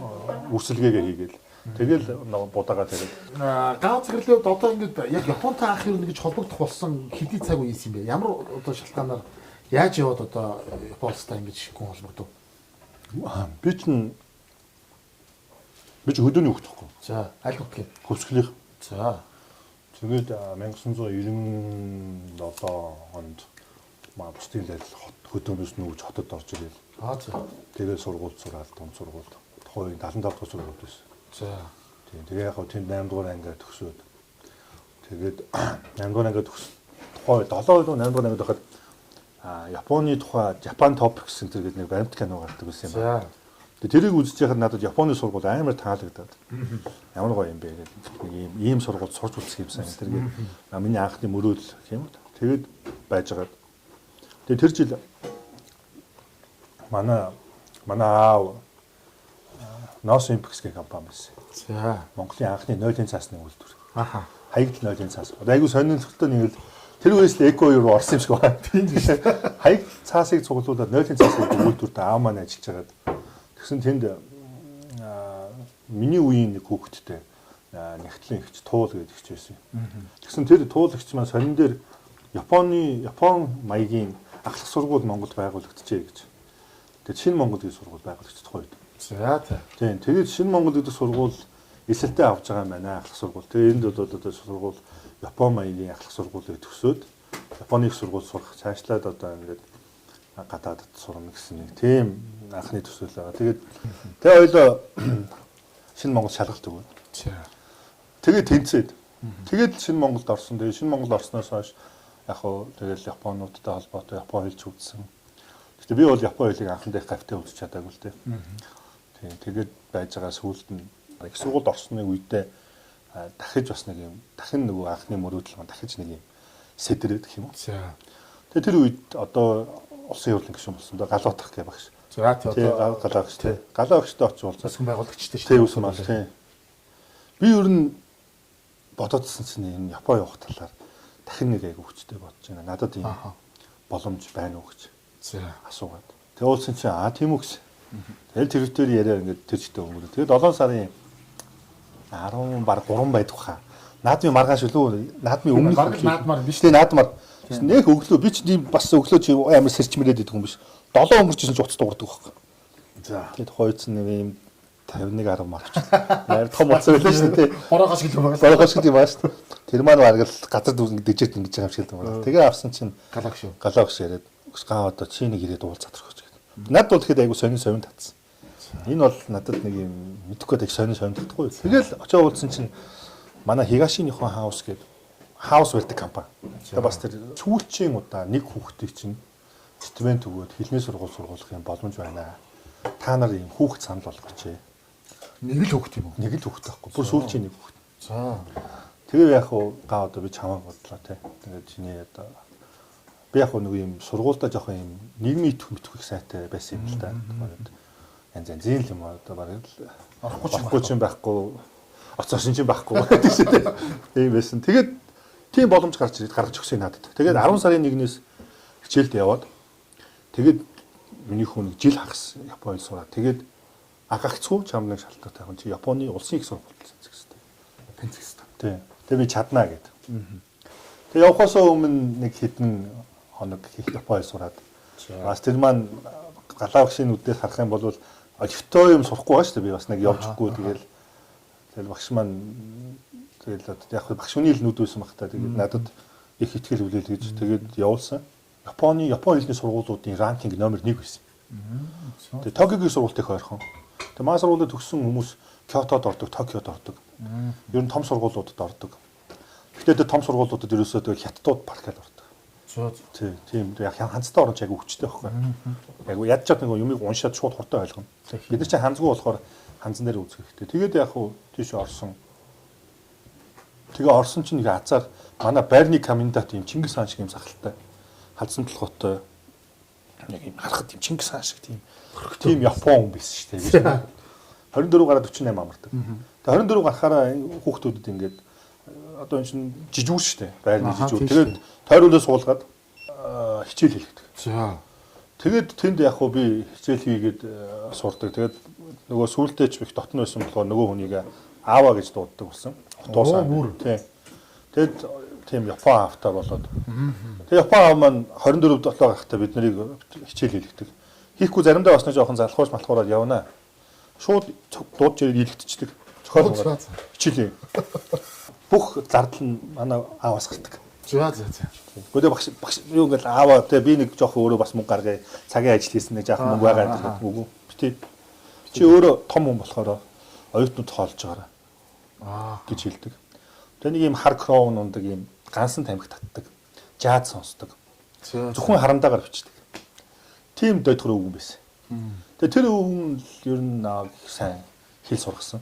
үрсэлгээгээ хийгээл Тэгэл будаага тэгээд Гаав зэрлээ одоо ингээд яг Японтай анх юу нэгж холбогдох болсон хэдий цаг үеэс юм бэ? Ямар одоо шалтгаанаар яаж яваад одоо Японцтай ингэж хүн холбогдов? би ч хөдөөний хөвгт тахгүй. За, аль хөвгт? Хөвсгөлийнх. За. Тэгээд 1997 онд бусдын л хөдөөнөөс нүүж хотод орж ирэл. За. Тэгээд сургууль сураад дунд сургууль. Тухайн 75 дахь сургууль байсан. За. Тэгээ яг тэнд 8 дугаар ангиа төгсөөд тэгээд 8 дугаар ангиа тухай 7 8 дугаар ангиад байхад Японы тухай Japan Topics Center гэдэг нэг баримт кино гардаг байсан юм байна. Тэгээ тэрийг үзэж байхад надад Японы сургууль амар таалагдаад. Ямар гоё юм бэ гэдэг. Ийм сургууль сурч үзэх юмсан тэргээд миний анхны мөрөөдөл юм. Тэгээд байж байгаад. Тэгээ тэр жил манай аав Нос Импекс гэх компани байсан. За. Монголын анхны нойлын цаасны үйлдвэр. Аха. Хаягдл нойлын цаас. Айгу сонирхолтой нэг л тэр үеэс л эко юу орсон юм шиг байна. Тийм биш. Хаягдл цаасыг цуглуулад нойлын цаасны үйлдвэрт аав маань ажиллаж байгаад тэгсэн тэнд миний үеийн нэг хүүхэдтэй нэгтлэн ихч туул гэдэг ихч байсан юм. Тэгсэн тэр туул ихч маань сонин дээр Япон маягийн ахлах сургууль Монголд байгуулагдчихэ гэж. Тэгээд шинэ Монгол гэдэг сургууль байгуулагдчих тухай. За. Тийм. Тэгээд шинэ Монгол гэдэг сургууль эсэлтээ авч байгаа юм байна ахлах сургууль. Тэгээд энд бол одоо сургууль Япон маягийн ахлах сургуулийг төгсөөд Японы их сургууль сурах цаашлаад одоо ингээд гадаадд сурна гэсэн нэг тийм анхны төсөөл байгаа. Тэгээд тэгээ ойлоо шинэ Монгол шалгалт өгөө. Тэгээд тэнцээд тэгээд шинэ Монголд орсон. Тэгээд шинэ Монголд орсноос хойш яг хуу тэгэл Японуудтай холбоотой Япон хэлж үзсэн. Гэхдээ би бол Япон хэлийг анхандаа гавьтай үзэж чадаагүй л дээ. Тийм тэгээд байж байгаа сүүлд нь их сургуульд орсны үедээ дахиж бас нэг юм дахин нөгөө анхны мөрөөдөл маань дахиж нэг юм сэтрээд гэх юм уу. За. Тэгээд тэр үед одоо улсын хурлын гишүүн болсон доо галуутах гэх багш. За тий одоо галаагч тий. Галаагчтай очиж уулзсан. засгийн байгуулагчтай шүү. Тий үсэн маань тий. Би ер нь бодоодсэн чинь энэ Япон явах талаар дахин нэг айгу хүчтэй бодож байна. Надад ийм боломж байна уу гэж. За асуугаад. Тэгээ уулзсан чинь тийм үү гэсэн. Тэгэл тэр өтөр яриа ингээд тэр чигтээ өнгөрөө. Тэгээд 7 сарын 10 баг 3 байдаг хаа. Наадмын маргааш үлээ. Наадмын өмнө наадмаар биш. Тэгээ наадмаар нэг өглөө би ч тийм бас өглөө чи амар сэрчмэрээд идэх юм биш. 7 өнгөрчихсөн ч уцад дуурдаг байхгүй. За. Тэгээд хойцсон нэг юм 51 10 марчсан. Найр том болсон байлаа шүү дээ. Хороогоос гэлээ байгаа. Хороогоос гэлээ байгаа шүү. Тэр маань бараг л газар дэжээд ингэж байгаа юм шиг байна. Тэгээ авсан чинь галаг шүү. Галаагш яриад гаа одоо чи нэг ирээд уул задрах гэж. Над бол тэгэхэд айгу сонин татсан. Энэ бол надад нэг юм мэдхгүй байдаг сонин татахгүй. Тэгэл очиж уулзсан чинь манай Хигашиныхон хаус гэдэг хаус барьдаг компани. Тэгээ бас тэр сүүлчийн удаа нэг хүүхдийг чинь стипенд өгөөд хэлний сургууль сургуулах юм боломж байна. Та нар юм хүүхд санал болгооч. Нэг л хүүхд юм уу? Нэг л хүүхд байхгүй. Бүр сүүлчийн нэг хүүхд. За. Тэгээ яг хуу гаа одоо би чамаа бодлоо те. Тэгээд чиний одоо би яг нэг юм сургуультай жоохон юм нийгмийн мэдхгүй сайтай байсан юм л да. Янз янзын юм одоо бараг л орохгүй ч байхгүй оцоош чинь байхгүй гэдэг шиг тийм байсан. Тэгээд тийм боломж гарч өгсөн надад. Тэгээд 10 сарын 1-ээс хичээлд яваад тэгээд миний хүн жил хагас Японд сураад тэгээд агагцгүй чам нэг шалтгаан тайхан чи Японы улсын их сургуульд тэнцэх хэрэгтэй. Тэнцэх хэрэгтэй. Тийм. Тэгээд би чаднаа гэдэг. Тэгээд явахаас өмнө нэг хэдэн хоног Японд сураад бас тэр маань галаагшийн үдээс харах юм бол өвтөө юм сурахгүй байгаа шүү дээ. Би бас нэг явжгүй тэгэл багш маань тэгэл яг багш хүний л нүд байсан баг та. Тэгээд надад их ихтгэл хүлээл гэж тэгээд явуулсан. Япон хэлний сургуулиудын ранкинг номер 1 байсан. Тэгээд Токиогийн сургуультай ойрхон. Тэгээд маань сургуулиуд төгссөн хүмүүс Кёотод ордог, Токиод ордог. Ер нь том сургуулиудад ордог. Гэхдээ том сургуулиудад ерөөсөө хятадууд паркад ордог. Тийм яг ханцтай оронч айгу хүчтэй байхгүй. Айгу ядчаад нэг юмыг уншаад шууд хурдан ойлгоно. Бид нар чинь ханзгүй болохоор ханзан дээр үзэх хэрэгтэй. Тэгээд яг хуу тийш орсон. Тэгээ орсон чинь нэг азар манай байрны комендат юм Чингис хаан шиг юм сахалтай. Халдсан толгойтой яг юм харахад юм Чингис хаан шиг тийм Япон хүн байсан шүү дээ. 24 гараа 48 амардаг. Тэгээ 24 гарахаараа хүүхдүүдэд ингээд одоо энэ чинь жижүүр шүү дээ. Байрны жижүүр. Тэгээд тойруулаа суулгаад хичээл хийлгдэг. За. Тэгээд тэнд яг хуу би хичээл хийгээд сурдаг. Тэгээд нөгөө сүултээч их дотн байсан болохоор нөгөө хүнийг Ава гэж дууддаг болсон. Оо, бүр. Тийм. Тэгэд тийм Япон аавтай болоод. Тэгээ Япон аав маань 24 7 гахтай бид нарыг хичээл хийлгдэг. Хийхгүй заримдаа бас нэг жоохон залхууж малхуураад явна. Шууд дууд жирийг илэгдчихдэг. Зохиол хичээлээ. Бүх зардал нь манай ааваас гардаг. За. Гүдэ багш юу ингээл ааваа те би нэг жоох өөрөө бас мөнгө гаргая. Цагийн ажил хийсэн нэг жоохон мөнгө байгаа гэдэг үгүй. Битээ чи өөрөө том хүн болохоор оюутнууд хоолж байгаараа. Гэж хэлдэг. Тэгээ нэг юм хар кроун ундаг юм гансан тамхи татдаг. Жаз сонсдог. Зөвхөн харандаагаар бичдэг. Тийм дэдгэр өвгөн байсан. Тэгээ тэр өвгөн ер нь сайн хэл сургасан.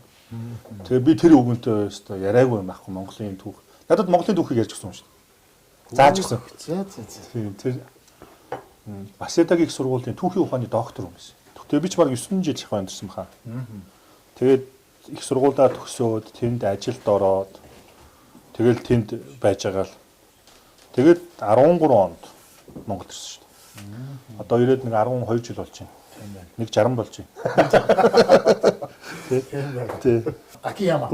Тэгээ би тэр өвгөнтэй өстө яриаггүй юм байхгүй Монголын түүх. Надад Монголын түүхийг ярьж гисэн юм шүү. Зааж гисэн. Тийм тэр Баседагийн их сургуулийн түүхийн ухааны доктор юм байсан. Тэгээ би ч баг 9 жил шахав амьдсан баха. Тэгээд их сургуулаа төгсөөд тэнд ажилд ороод тэгэл тэнд байж байгаа л тэгээд 13 онд Монголд ирсэн шүү дээ. Одоо ирээд нэг 12 жил болж байна. Нэг 60 болж байна. Тэ. Акияма.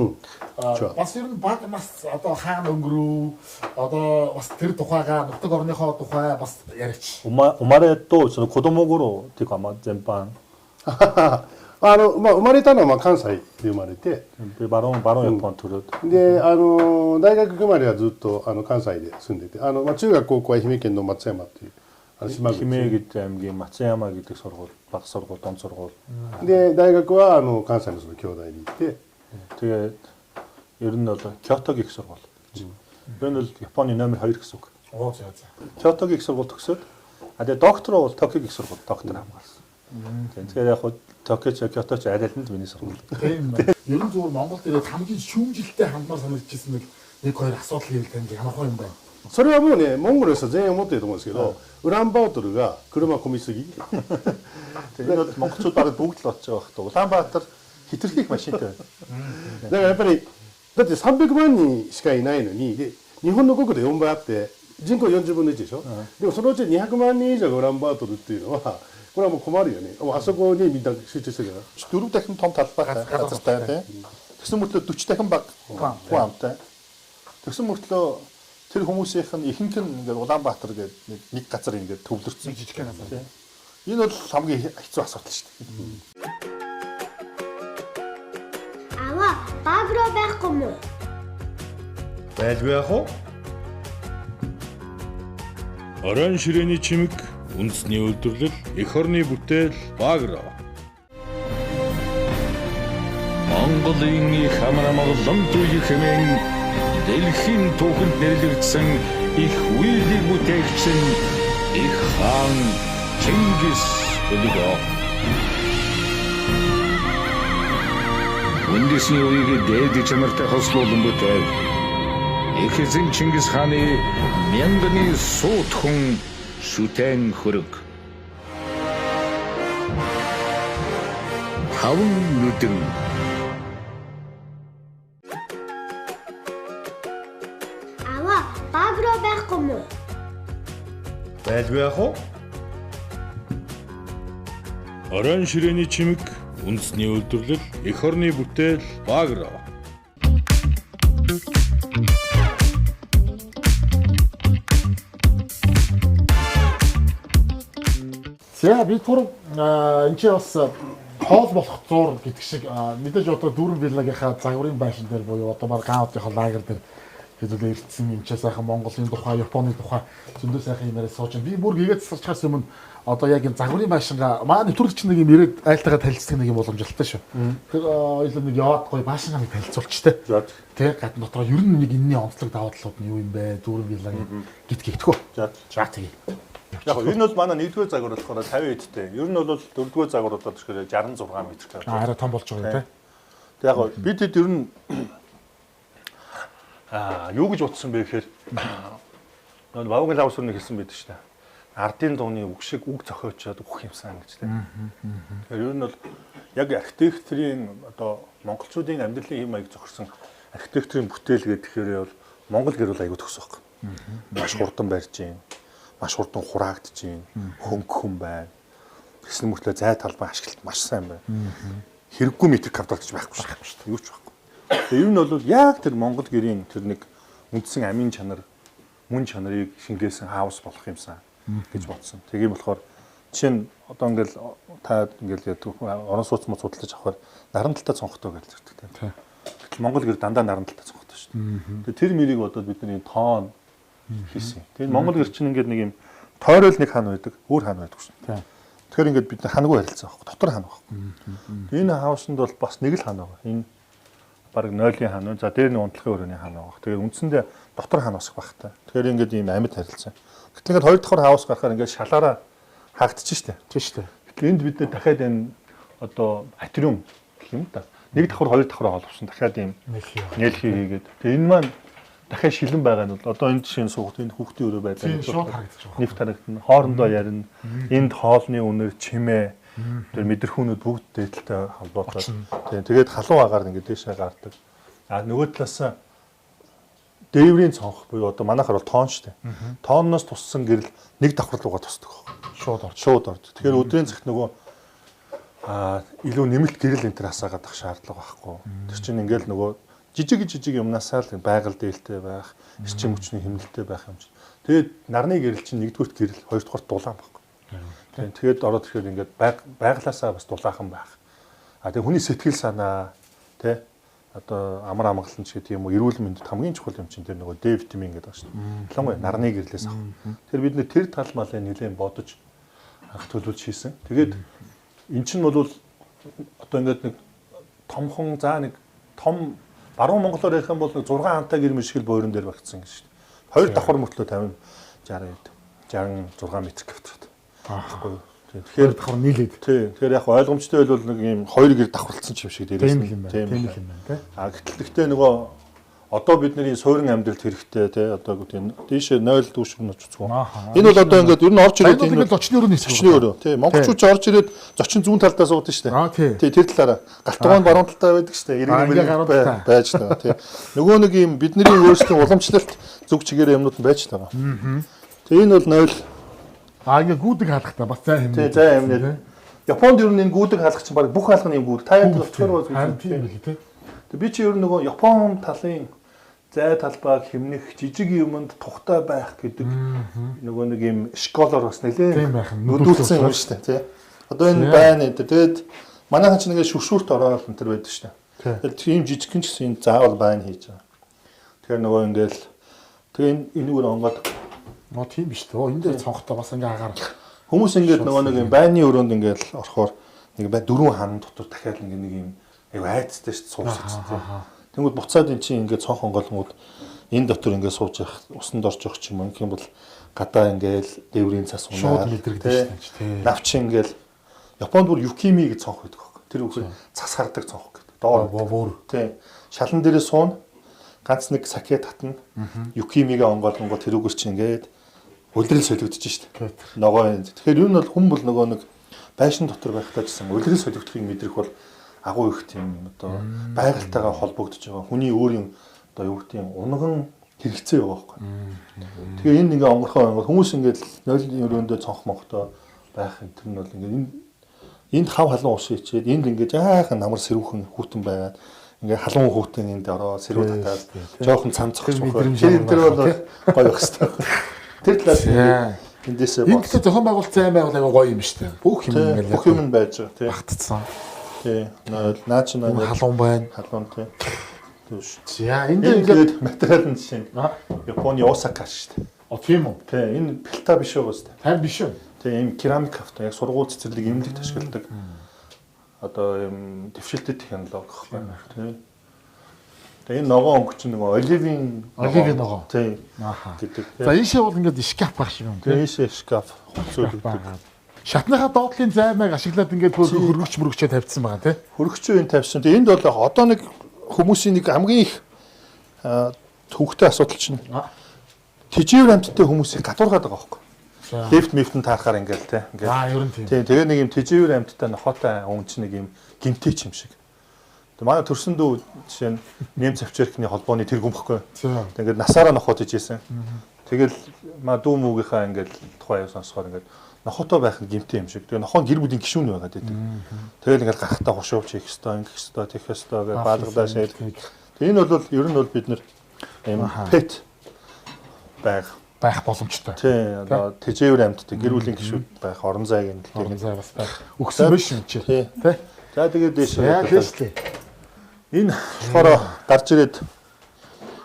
Бас ер нь баг нас одоо хаана өнгөрөө одоо бас тэр тухайга нутаг орныхоо тухай бас яриач. 生まれとその子供頃っていうかまあ全般生まれたのは関西で生まれて、バロン一本取る。で大学行くまではずっと関西で住んでて中学高校は愛媛県の松山っていう島口 Химээгээд аймгийн Мацаяма гэдэг сургууль, баг сургууль, дон сургууль. で大学は関西のその京大に行って Тэгээд ер нь бол Кёотогийн их сургууль. Энэ бол Японы номер 2 гэсэн үг. Оо за. Кёотогийн их сургууль төгсөөд тэгээд доктор бол Токиогийн их сургууль доктор хамгаалсан. Тэгэхээр яг хөө Токиоч Кёоточ арайланд миний сургууль. Тийм. Ер нь зөвхөн Монголд ирээд хамгийн шүүмжилтэй хандмаар санагдчихсан нэг хоёр асуудал хийвэл танд ямар юм бэ? それはもうねモンゴルの人全員思ってると思うんですけど、ウランバートルが車混みすぎ Тэгээд монголчууд бараг бүгд л очиж байгаа хэрэг. Улаанбаатар хитрхийх машинтай. だからやっぱりだって300万人しかいないのにで日本の国土4倍あって人口40分の1でしょ、でもそのうち200万人以上がウランバートルっていうのはこれはもう困るよね。もうあそこにみんな集中してるから 4 дахин том талбай газартай тийм. Тэгсэн мөртлөө 40 дахин баг хуамтай. Тэгсэн мөртлөө тэр хүмүүсийнх нь ихэнх нь ингээд Улаанбаатар гэдэг нэг газар ингээд төвлөрсөн жижиг газар тийм. Энэ бол хамгийн хэцүү асуудал шүү дээ. Аваа багроо байхгүй мó? Байлгүй яах вэ? Орон ширээний чимэг, үндэсний үйлдвэрлэл, эх орны бүтээл, багро. Монголын их хамрамгалан туй хэмээн дэлхийн түүхэнд нэрлэгдсэн их үйлдвэр бүтээгч нь их хаан Чингис өлгөө. Үндэсний үеийг дээд чанартай хослуулан бүтээл их эзэн Чингис хааны мянганы суут хүн шүтэн хөрөг. Хавн нүдэн Аваа багроо байхгүй мó? байлгүй яах вэ? Орон ширээний чимэг, үндэсний үйлдвэрлэл, эх орны бүтээл, багро. За би түр энэ ч бас хоол болох зур гэдэг шиг мэдээж одоо дүүрэн виллагийнхаа загварын байшин дээр буюу одоо баг гаудынхаа лагер дээр хэдүүлээ ирсэн юм ч сайхан Монголын тухай, Японы тухай зөндөө сайхан юмараа сууж. Би бүр гээд сарчхаас өмнө одоо яг энэ загварын байшингаа маа нэвтрүүлэгч нэг юм ирээд айлтайгаа танилцдаг нэг юм боломжтой шүү. Тэр ойлоо нэг яваад гоё байшингаа нэг танилцуулчтэй. Тэг гадна дотроо ер нь нэг энэний онцлог даваа талууд нь юу юм бэ? Дүүрэн виллагийн гитгийгтгөө. За тэгээ. Яг энэ бол манай 1-р загвар болохоор 50 эдтэй. Ер нь бол 4-р загваруудад тэгэхээр 66 м квадрат. Арай том болж байгаа тийм. Тэг яг бид хэд ер нь юу гэж утсан бэ гэхээр Вавгын лавс өрнө хэлсэн байдаг шүү дээ. Ардын дууны үг шиг үг зохиочоод өгөх юмсан гэж тийм. Тэгэхээр ер нь бол яг архитектурын одоо монголчуудын амьдралын хэм маяг зохирсон архитектурын бүтээл гэхээр бол Монгол гэр бол аягүй төгс байхгүй. Маш хурдан барьж гин. Маш хурдан хураагдж гин. Хөнгөн байна. Тэсн мөртлөө зай талбай ашиглалт маш сайн байна. Хэрэггүй метр квадрат гэж байхгүй шүү дээ. Юу ч байхгүй. Тэгээ ер нь бол яг тэр Монгол гэрийн тэр нэг үндсэн амийн чанар, мөн чанарыг шингээсэн хаус болох юмсан гэж бодсон. Тийм болохоор жишээ нь одоо ингээл та ингээл орон сууц муу судалж авахаар наран талтаа цонхтой гэж хэлдэг тийм. Гэтэл Монгол гэр дандаа наран талтаа цонхтой шүү дээ. Тэгээ тэр мөрийг бодоод бид нар тоон хийсэн. Тэгээд Монгол гэр чинь ингээд нэг юм тойрол нэг хан байдаг, өөр хан байдаг шүү дээ. Тэгэхээр ингээд бид нар хангүй харилцаа авах, дотор хан авах. Энэ хаусанд бол бас нэг л хан байгаа. Энэ бараг 0-ийн хан. За дээр нь унтлахын өрөөний хан байгаа. Тэгээд үндсэндээ дотор хан усах багтай. Тэгэхээр ингээд ийм амьд харилцаа. Гэтэл ингээд хоёр дахь хаус гарахаар ингээд шалаараа хаагдчих штэ. Тийм штэ. Тэгэхээр энд бид нэ дахиад энэ одоо атриум гэх юм да. Нэг давхар хоёр давхар олвсон. Дахиад ийм нээлхий хийгээд. Тэгээ энэ маань дахиад шилэн байгаа нь бол одоо энэ жишээ суугт энэ хүүхдийн өрөө байдаг. Тийм шууд харагдаж байгаа. Нэвт харагдана. Хоорондоо ярина. Энд хоолны үнэр чимээ тэр мэдрэхүүнүүд бүгд дээдэлтэй холбоотой. Тийм тэгээд халуун агаар ингээд дээшээ гардаг. А нөгөө талаас дээврийн цонх буюу одоо манайхаар бол тоон штэ. Тоонноос туссан гэрэл нэг давхар руугаа тусдаг. Шууд орд. Тэгэхээр өдрийн цагт нөгөө илүү нэмэлт гэрэл энэ төр хасаагаад ах шаардлага байхгүй. Тэр чинь ингээл нөгөө жижиг юмнасаа л байгаль дээлтэй байх, эрчим хүчний хэмнэлттэй байх юм чинь. Тэгээд нарны гэрэл чинь нэгдүгürt гэрэл, хоёрдугаарт дулаан байхгүй. Тэгээд ороод ирэхээр ингээд байглаасаа бас дулаахан байх. Тэгээд хүний сэтгэл санаа тий одоо амар амгалан ч гэдэг юм уу, эрүүл мэндэд хамгийн чухал юм чинь тэр нөгөө Д витамин гэдэг байна шүү дээ. Ялангуяа нарны гэрлээс авах. Тэр бид нэр тэр тал малыг нэлээд бодож анх төлөвлөж хийсэн. Тэгээд эн чинь бол одоо ингээд нэг томхон нэг том баруун Монголоор ярих юм бол 6 хантай гэр мэршгэл бөөрөн дээр багтсан гэж шүү дээ. Хоёр давхар мөртлөө 50 66 метр квадрат. Аахгүй юу. Тэгэхээр давхар нийлээд. Тийм. Тэгэхээр яг ойлгомжтой бол нэг юм хоёр гэр давхарлцсан юм шиг дээрээс. Тийм юм байна тий. Гэтэл гэхдээ нөгөө одоо бидний суурин амьдралд хэрэгтэй тий одоо гэдэг дээшээ 0 дүүшрэн очицгүй. Энэ бол одоо ингээд ер нь орж ирээд энэ бол зочны өрөө нээсгөө. Зочны өрөө тий. Монголчууд орж ирээд зочин зүүн талдаа суудаг шүү дээ. Тий тэр талаараа галтгоон баруун талдаа байдаг шүү дээ. Иргэн байж байгаа тий. Нөгөө нэг юм бидний өөрсдийн уламжлалт зүг чигээр юмнууд байж байгаа. Тэгээ энэ бол 0 ингээ гүдэг хаалгатай бас зай хэмнээ. Тий зай хэмнээ. Японд ер нь энэ гүдэг хаалгач чинь баг бүх хаалга нь юм гүдэг. Та яг очихоор бол тийм л тий. Тэгээ би чи ер нь нөгөө Япон талын зай талбайг хэмнэх жижиг юмд тухтай байх гэдэг нөгөө нэг юм школоор бас нэлээд нүдүүлсэн юм шүү дээ тий. Одоо энэ байна энэ тэгээд манайхан ч нэгээ шүршүүрт ороод энэ төр байдаг шүү дээ. Тэгээд тийм жижигхэн ч гэсэн заавал байна хийж байгаа. Тэгэхээр нөгөө ингээл тэгээ энэ үгээр онгоод тийм биш дээ. Энэ дээр цонхтой бас ингээ агаар. Хүмүүс ингээд нөгөө нэг юм байрны өрөөнд ингээл орохоор нэг бай 4 хан дотор дахиад нэг юм айгу айцтай шүү суусах. Тэнгүүд буцаад эн чинь ингээд цонх онголмууд энэ дотор ингээд сууж явах, усанд орж явах ч юм уу. Ингээм бол гадаа ингээд дээврийн цас унаа. Шууд мэдрэгдэж шүү дээ. Навч ингээд Японд бүр юкими гэж цонх байдаг. Тэр үгээр цас хардаг цонх гэдэг. Доор буур. Тийм. Шалан дээрээ суун ганц нэг сакет татна. Юкимигээ онгоолгонгоо тэр үгээр чинь ингээд улирал солигдож шүү дээ. Ногоо. Тэгэхээр юу нь бол хүн бол нөгөө нэг байшин дотор байхдаа гэсэн улирал солигдохыг мэдрэх бол агуу их тийм одоо байгальтайгаа холбогдож байгаа. Хүний өөрийн одоо юу гэдэг юм унган хэрэгцээ байгаа байхгүй. Тэгээ энэ ингээ онгорхоо хүмүүс ингээд 0-ийн өрөөндөө цонх монхтой байх юм тэр нь бол ингээ энд хав халуун ус ичээд энд ингээ жаахан намар сэрүүхэн хүүтэн байгаад ингээ халуун хүүтэн энд ороо сэрүү татаад жоохон цамцах юм. Тэр бол гоё их хэвээр. Тэр талаас эндээсээ бод. Ингээд зохион байгуулалт зай байгуулга гоё юм шүү дээ. Бүх юм ингээ бүх юм байж байгаа тийм. Багтцсан. Тий. Наач халуун байна. Халуун тий. Түүш. За энэ ингээд материал нь жишээ. Японы Осака шүү дээ. Тийм үү? Тий. Энэ пэлта биш байгаа шүү дээ. Харин биш үү? Тий. Ийм керамик авто яг сургууль цэцэрлэг эмнэлэгт ашигладаг. Одоо ийм дэвшилтэт технологи байхгүй. Тий. Тэгээ энэ ногоон өнгө чинь нөгөө оливын ногоо. Тий. Гэдэг. За энэ шиг бол ингээд шкаф баг шиг юм. Тий. Шкаф хөцөөлөгдөг. Шатныхаа доотлын займаг ашиглаад ингээд хөргөчөө тавьчихсан байгаа тийм. Хөргөчөө энэ тавьсан. Тэгээ энд бол одоо нэг хүмүүсийн нэг хамгийн их төвхтэй асуудал чинь тэжээвэр амьтдтай хүмүүсийг гадуургаад байгаа байхгүй. Лифт мифтэн таарахаар ингээл тийм. Ер нь тийм. Тийм тэгээ нэг юм тэжээвэр амьтдтай нохотой хүн чинь нэг юм гимтэйч юм шиг. Тэгээ манай төрсөн дүү жишээ нь Нэмц авчирхны холбооны тэргүүн бохгүй. Тэгээд насаараа нохот ижсэн. Тэгэл маа дүү мүүгийнхаа ингээл тухай сонсохоор ингээд нохотой байх нь гимтэй юм шиг. Тэгээ нохоо гэр бүлийн гишүүн байгаад байдаг. Тэгэл ингээл гарахтаа хушууч хийх ёстой, ингэх ёстой, тех ёстой гэж баалгадаа шийдэх. Тэгээ энэ бол ер нь бол бид нэр ийм pet байх боломжтой. тий одоо тэжээвэр амьддаг гэр бүлийн гишүүд байх орон зайг нь Орон зай бас байх. Өгсөн биш юм чи. тий. Тэ. За тэгээд дээш Яагаад энэ болохоор гарч ирээд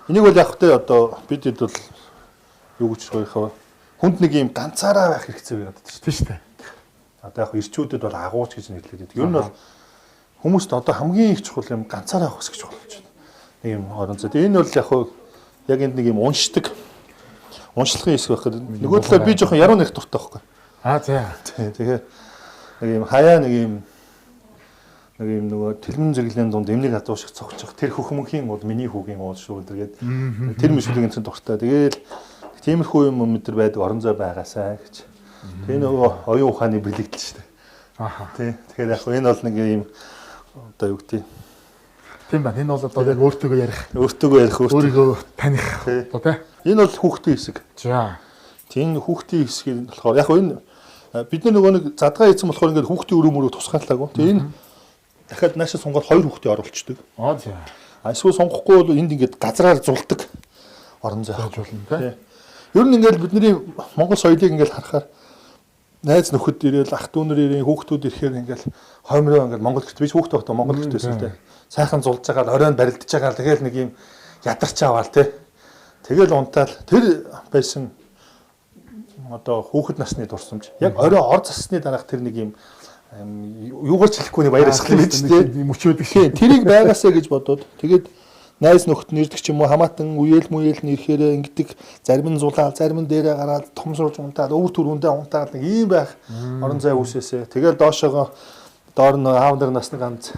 энийг бол яг тэ одоо бид хэд бол юу гэж байгаа хүнд нэг юм ганцаараа байх хэрэгцээ байгаад байна тийм шүү дээ. Одоо яг ирчүүдэд бол агууч гэж нэрлэдэг. Ер нь бол хүмүүст одоо хамгийн их чухал юм ганцаараа авах гэж болж байна. Нэг юм орон зай. Тэгээ энэ бол яг энд нэг юм уншлагын хэсэг байх гэдэг. Нөгөө талаар би жоохон яруу нэг дуртай байхгүй. За. Тэгээ нэг юм хаяа нэг юм нөгөө тэлмэн зэрэглэлийн дунд эмнэг адуу шиг цогцох тэр хөхмөнхийн бол миний хүүгийн уул шүү гэдэг. Тэр мөшөлгийн цэн дуртай. Тэгээд тиймэрхүү юм өнөдр байдаг орон зай байгаасаа гэж. Тэгээ нөгөө оюун ухааны бэлэгдэл шүү дээ. Тий. Тэгэхээр яг энэ бол нэг юм одоо юу гэдэг. Тийм байна. Энэ бол одоо яг өөртөөгөө ярих. Өөртөөгөө таних одоо тий. Энэ бол хүүхдийн хэсэг. За. Тийм хүүхдийн хэсгийг болохоор яг энэ бид нөгөө нэг задгаа хийсэн болохоор ингээд хүүхдийн өрөө мөрөө тусгаалаагүй. Тэгээ энэ дахиад наашаа сунгаад 2 хүүхдийн оруулцдаг. За. Эсвэл сонгохгүй бол энд ингээд газраар зулдаг орон зай болно тий. Ер нь ингээд бидний Монгол соёлыг ингээд харахаар найз нөхөд ирээл ах дүүнэр ирээ хүүхдүүд ирэхээр ингээд хоймроо ингээд Монгол гэрт биш хүүхдүүд одоо Монгол гэрт байсан тий. Сайхан зулж байгаа оройн барилдаж байгаа тэгэл нэг юм ядарч аваал тий. Тэгэл унтаал тэр байсан одоо хүүхэд насны дурсамж. Яг орой ор зассны дараах тэр нэг юм юугаарч хэлэхгүй нэг баяр ашиглал байж тий. Мөчөөдөг шиг. Тэрийг байгаасаа гэж бодоод тэгээд найз нөхд нэрдэг ч юм уу хамаатан үеэл нэрхээр ингэдэг зарим нь зулаал зарим нь дээрээ гараад том сурж унтаад өвөр түрүүндээ унтаад нэг ийм байх орон зай үүсээсэ. Тэгээд доошоогоо доор нь аав нар насны ганц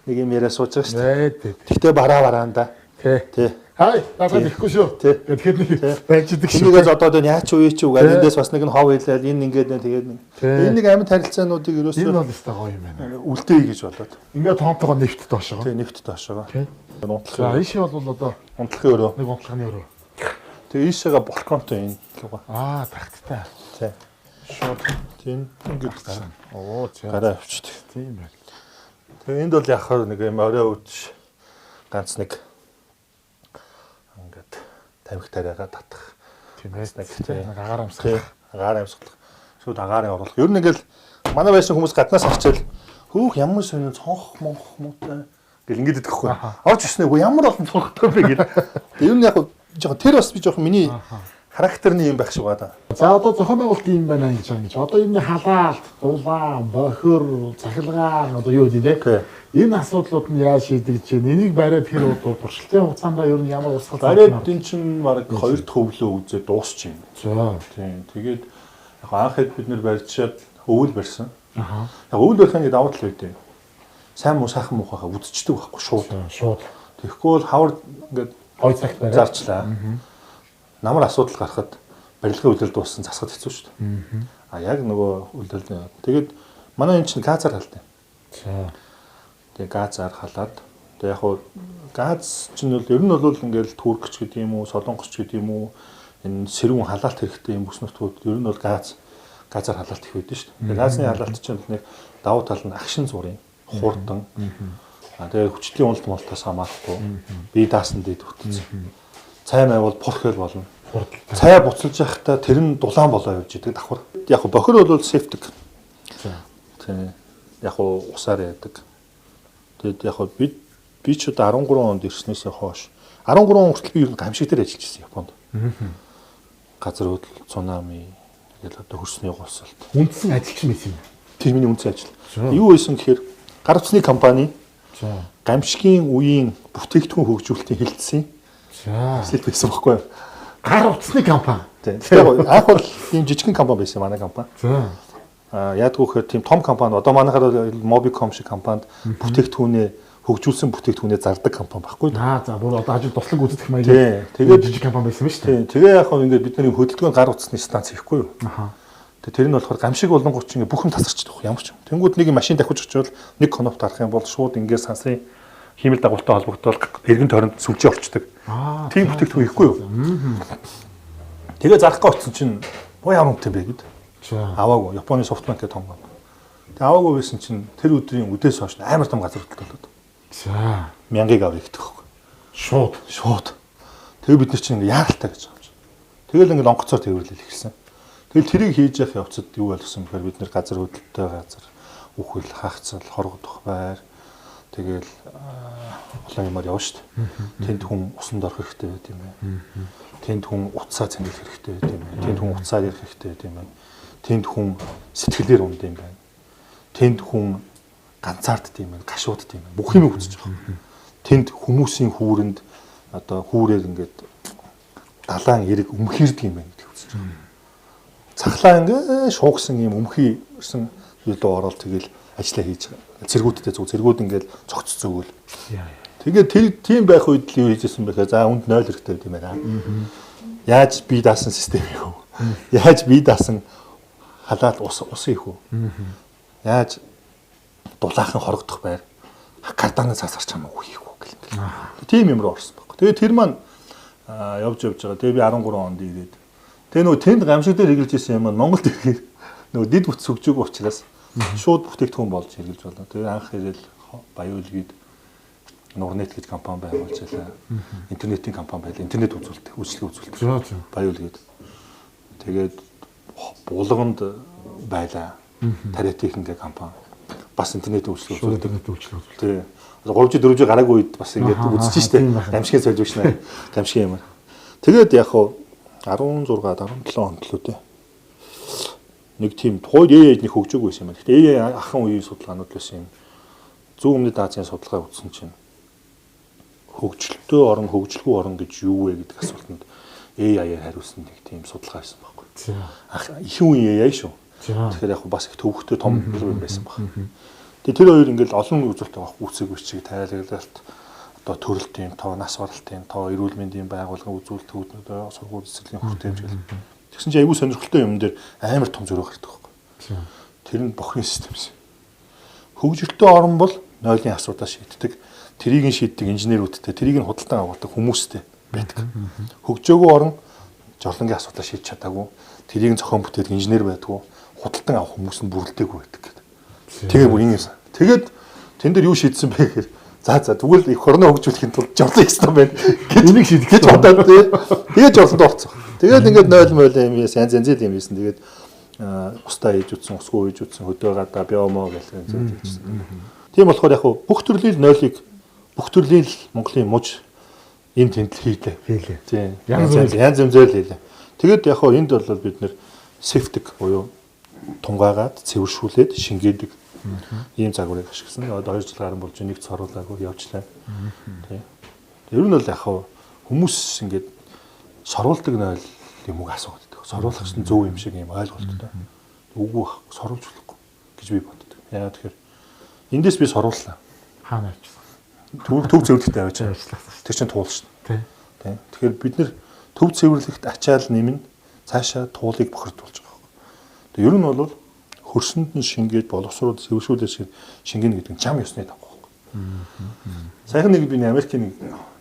нэг юм яриа сууж байгаа шүү дээ. Тэгтээ бараанда. Тий. Хай, надад ихгүй шүү. Тэгэхээр нэг байж идэг шүү. Энийгээс одоо яач уу ч үгүй эндээс бас нэг нь хов хэлээд энэ ингээд тэгээд нэг. Энэ нэг амьд харилцаануудыг ерөөсөө энэ бол өстой гоё юм байна. Үлдээе гэж болоод. Ингээд тоонтойгоо нэвт доошоо. Тий, нэвт доошоо. За ийшээ бол одоо унтлахын өрөө. Нэг унтлахын өрөө. Тэгээ ийшээга балконтой энэ гоо. Тагттай. Тий. Шууд тийм ингээд гараа. За. Гараа авчдаг. Тийм байна. Тэгээ энд бол яг нэг юм орой үдш ганц нэг ингээд тамхи тариагаа татах. Тийм ээ. Нэг агаар амсгах. Тий. Агаар амсгах. Шууд агаарыг оруулах. Ер нь ингээл манай байсан хүмүүс гаднаас харчаал хөөх ямар сонин цонх монх муутай гэл ингээд идэхгүй. Орж ирснэ үгүй ямар олон цонхтой бэ гэл. Тэгээ ер нь яг жоохон тэр бас би жоохон миний характерны юм байх шиг байна. За одоо зохион байгуулалт юм байна гэж байна гэж. Одоо энэ халаалт, дулаан, бохир, цахилгаан одоо юу гэдэг энэ асуудлууд нь яаж шийдэгдэж байна? Энийг бариад тэр туршилтын хугацаанд ер нь ямар урсгал бариад энэ чинь баг 2 дахь өвлөө үзээ дуусч юм. За. Тийм. Тэгээд яг анх хэд бид нэр барьчаад өвөл барьсан. Яг өвөл барихын давуу тал үүдээ. Сайн муу сайхан муухайгаа үзчихдэг байхгүй шууд. Тэгэхгүй бол хавар ингээд гой цагт бариад зарчлаа. Намар асуудал гарахад барилгын үйлдэл дууссан засахад хэцүү шүү дээ. Яг нөгөө үйлдэл. Тэгээд манай энэ чинь газар халтай. За. Тэгээ газар халаад. Тэгээ яг хуу газ чинь бол ер нь бол ингээл түркч гэдэг юм уу, солонгосч гэдэг юм уу, энэ сэрүүн халаалт хэрэгтэй юм бүс нутгууд ер нь бол газар халаалт их байдаг шүү дээ. Тэгээ газны халаалт чинь нэг давуу тал нь агшин зургийн хурдан. Тэгээ хүчлийн уналт малтаас хамаарахгүй. Бие даасан дэд хөтөлсөн. Цай майвал порхол болно. Цай буцалж явахдаа тэр нь дулаан болоо явж идэг давхар. Яг бохир бол септик. Тийм. Яг усаар яадаг. Тэгэд яг би ч одоо 13 онд ирснээсээ хойш 13 он хүртэл би ер нь гамшиг дээр ажиллаж байсан Японд. Газар хөдлөл, цунами тэгэл одоо хөрсний гулсалт. Үндсэн ажилч байсан юм. Тэр миний үндсэн ажил. Юу байсан гэхээр гар утасны компани гамшигын үеийн бүтээгдэхүүн хөгжүүлэлтийн хэлтсэн. Ажил байсан байхгүй юу? Гар утасны компани. Тэгэхээр анх бол ийм жижигхэн компани байсан манай компани. Яадгүй гэхээр тийм том компани одоо манайхаар Mobicom шиг компанид бүтээгдэхүүнээ хөгжүүлсэн бүтээгдэхүүнээ зардаг компани байхгүй юу? За бүр одоо ажил туслаг үзэгдэх маягийн. Тэгээд жижиг компани байсан биз дээ. Тэгээ яг хөө ингээд бид нар хөдөлгөөн гар утасны станц хийхгүй юу? Тэр нь болохоор гамшиг болонгоч ингээд бүх юм тасарчдаг ямар ч юм. Тэнгүүд нэг машин давхиж очивол нэг конопт гарах юм бол шууд ингээд сансрын хиймэл дагуултай холбогдвол эргэн тойронд сүлжээ олчдаг. Тийм бүтээгдэхүүн ихгүй юу? Тэгээ зарахгүй очсон чинь боо ямар юмтай бэ гэд. Аваагүй. Японы софтбанк гэдэг том компани. Тэгээ аваагүй байсан чинь тэр өдрийн үдээс хойш амар том газар хөдлөлт болоод. За. 1000-ыг авъя гэдэг хөөх. Шууд. Тэгээ бид нар чинь ингээ яаралтай гэж байгаа юм чинь. Тэгэл ингээ онгоцоор тэрвэрлэл эхэлсэн. Тэгэл тэрийг хийж явах явцад юу болсон бэхээр бид нар газар хөдлөлттэй газар, үхэл, хаагцал, хоргодох байр тэгэл олон юмар явна шүү дээ. Тэнд хүн усанд орох хэрэгтэй байт юм байна. Тэнд хүн утсаа цэнгэлэх хэрэгтэй байт юм байна. Тэнд хүн уцаар ярих хэрэгтэй байт юм байна. Тэнд хүн сэтгэлээр унд юм байна. Тэнд хүн ганцаардд юм байна, гашуудд юм байна. Бүх юм үзэж байгаа. Тэнд хүмүүсийн хүүрэнд одоо хүүрээр ингээд далаан эрэг өмхирдэг юм байна гэж үзэж байгаа. Цахлаа ингээ шуугсан юм өмхийсэн юудаа ороод тэгэл ажиллаа хийж байгаа. Цэргүүдтэй зүг цэргүүд ингээд цогц зөөгөл. Тэгээд тэр тийм байх үед л юу хийжсэн бэхээр за үнд 0 хэрэгтэй юм байна. Яаж бие даасан систем их үү? Яаж бие даасан халаал ус их үү? Яаж дулаахан хорогдох байр карданы цаасарч хамаагүй хийх үү гэх юм. Тийм юм руу орсон баг. Тэгээд тэр маань явж байгаа. Тэгээд би 13 онд ирээд. Тэгээ нөгөө тэнд гамшиг дээр хэрэгжилж ирсэн юм маань Монголд ирэхээр нөгөө дид бүт сүгжээг учраас шууд бүтээгдэхүүн болж хэрэгжилж байна. Тэгээ анх ирэл Баян Улгийд Нурнет гэж компани байгуулж байлаа. Интернетийн компани байлаа. Интернет үзүүлэлт, үйлчлэг үзүүлэлт. Баян Улгийд. Тэгээд Булганд байлаа. Тарэ техникийн компани. Бас интернет үйлчлэг үзүүлэлт. Тэгээ 3-4 жил гараагүй үед бас ингээд үзэж штэ. Гамшигын солиулшнаа. Гамшигын юм. Тэгээд яг хуу 16 17 онд л үү. Нэг тийм тухайд ээж нэг хөгжөөг байсан юм байна. Гэтэ ахын үеийн судалгаанууд л байсан юм. Зүүн өмнөд Азийн судалгаа үзсэн чинь хөгжилтэй орн, хөгжилгүй орн гэж юу вэ гэдэг асуултанд AI-аар хариулсан нэг тийм судалгаа байсан байхгүй. Ах их үеийн AI шүү. Тэгэхээр яг бас их төвөгтэй том юм байсан баг. Тэгээ тэр хоёр ингээл олон үзүүлэлт авах үүсэг бичиг тайлбарлалт одоо төрөлтийн тоо, нас баралтын тоо, эрүүл мэндийн байгууллагын үзүүлэлтүүд одоо сургууль цэцэрлэгийн хүртээмж гэл. Тэгсэн чинь айгүй сонирхолтой юм дээр амар том зөрөө гардаг байхгүй. Тэр нь бохны систем шээ. Хөгжилтэй орн бол нойлын асуудал шийддэг. Тэрийг нь шийддэг инженерүүдтэй, тэрийг нь худалдан авалдаг хүмүүстэй байдаг. Хөгжөөгөө орн жорлонгийн асуудал шийдэж чадаагүй. Тэрийг нь зохион бүтээдэг инженер байдгүй. Худалдан авах хүмүүс нь бүрэлдээгүй байдаг. Тэгээ бүр ингэ. Тэгээд тэн дээр юу шийдсэн бэ гэхээр за тэгвэл их хорноо хөгжүүлэхийн тулд жорлон хийсэн байна. Гэж нэг шийдэж бодоод тэгээд жорлонд орцсон. Тэгээд ингээд 0 юм янз янзэл юм хийсэн. Тэгээд устаа хийж үтсэн, усгүй хийж үтсэн, хөдөө гадаа биомоо гэх юм хийсэн. Тийм болохоор яг бүх төрлийн 0-ыг бүх төрлийн Монголын муж энэ тэнд хийлээ. Тийм. Янз янзэл хийлээ. Тэгээд яг энд бол бид нэр сефтик буюу тунгаагаад цэвэршүүлээд шингээдэг ийм загварыг ашигласан. Одоо 2 жил гарсан болж нэг цоруулаагүй явжлаа. Тийм. Ер нь бол яг хүмүүс ингээд соруулдаг найл юм уу асуугаад байдаг. Соруулах чинь зөв юм шиг юм ойлголттой. Үгүй соруулж болохгүй гэж би боддог. Яагаад тэгэхээр эндээс би сорууллаа. Хаана явчихсан? Төв цэвэрлэгтээ авч ажилласан. Тэр чинь туул шин. Тийм. Тэгэхээр бид нэр төв цэвэрлэгт ачаал нэмнэ цаашаа туулыг бохирдуулж байгаа. Тэгээ ер нь бол хөрсөнд нь шингээд боловсрууд цэвэршүүлээс шингэнэ гэдэг нь чам ёсны дагуу. Сайхан нэг би Америкийн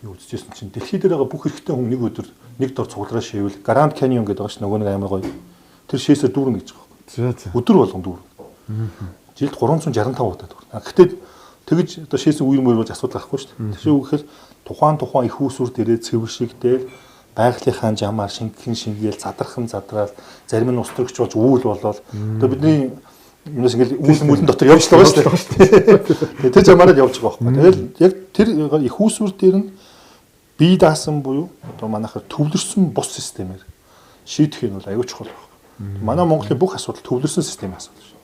юу үзчихсэн чинь дэлхий дээр байгаа бүх эрэгтэй хүн нэг өдөр нэг дор цуглараа шийвэл Grand Canyon гэдэг байгаа ш нөгөө нэг амар гоё. Тэр шээсээр дүүрнэ гэж байгаа. Өдөр болгон дүүрнэ. Жилд 365 удаа дүүрнэ. Гэхдээ тэгж одоо шээсэн үер мөр болж асуудал гарахгүй ш. Тэгшээ үгээр тухайн их усүр дээрээ цэвэршигдэл байгалийнхаа жамаар шингээл задрахын задраал зарим нь устрагч болж үүл болоод одоо бидний юмс ингээл үүл дотор явж байгаа шүү дээ. Тэр замаараа явж байгаа байхгүй. Тэгэл яг тэр их усүр дээр нь бие даасан буюу одоо манайхаар төвлөрсөн бус системээр шийдэх нь бол аюул чухал байна. Манай Монголын бүх асуудал төвлөрсөн системийн асуудал шүү.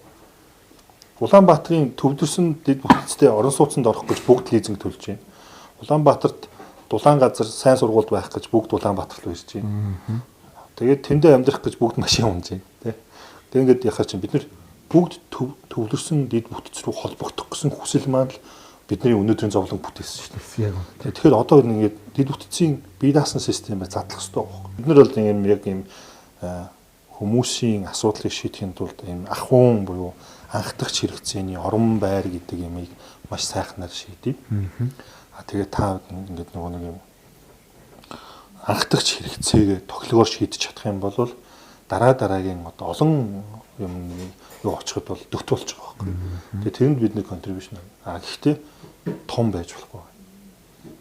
Улаанбаатарын төвлөрсөн дэд бүтцтэй орон сууцнд орох гэж бүгд лизинг төлж байна. Улаанбаатарт дулаан газар сайн сургуульд байх гэж бүгд Улаанбаатар руу ирж байна. Тэгээд тэндээ амьдрах гэж бүгд машин унж байна. Тэг ингээд яхаа чинь бид нар бүгд төвлөрсөн дэд бүтц рүү холбогдох гэсэн хүсэл маань л бидний өнөөдрийн зовлон бүтээсэн шүү дээ. Тэгэхээр одоо ингээд дэд бүтцийн бие даасан системээр задлах хэрэгтэй байна. Бид нар бол ийм яг ийм хүмүүсийн асуудлыг шийдэхин тулд ийм ахуун буюу анхдагч хэрэгцээний орон байр гэдэг юмыг маш сайхнаар шийдэв. Тэгээд та ингээд нөгөө нэг юм анхдагч хэрэгцээгээ тоглогоор шийдэж чадах юм бол дараагийн одоо олон юм юу очиход бол дөгт болж байгаа байхгүй. Тэгээд тэрэнд бидний контрибьюшн гэхдээ том байж болохгүй.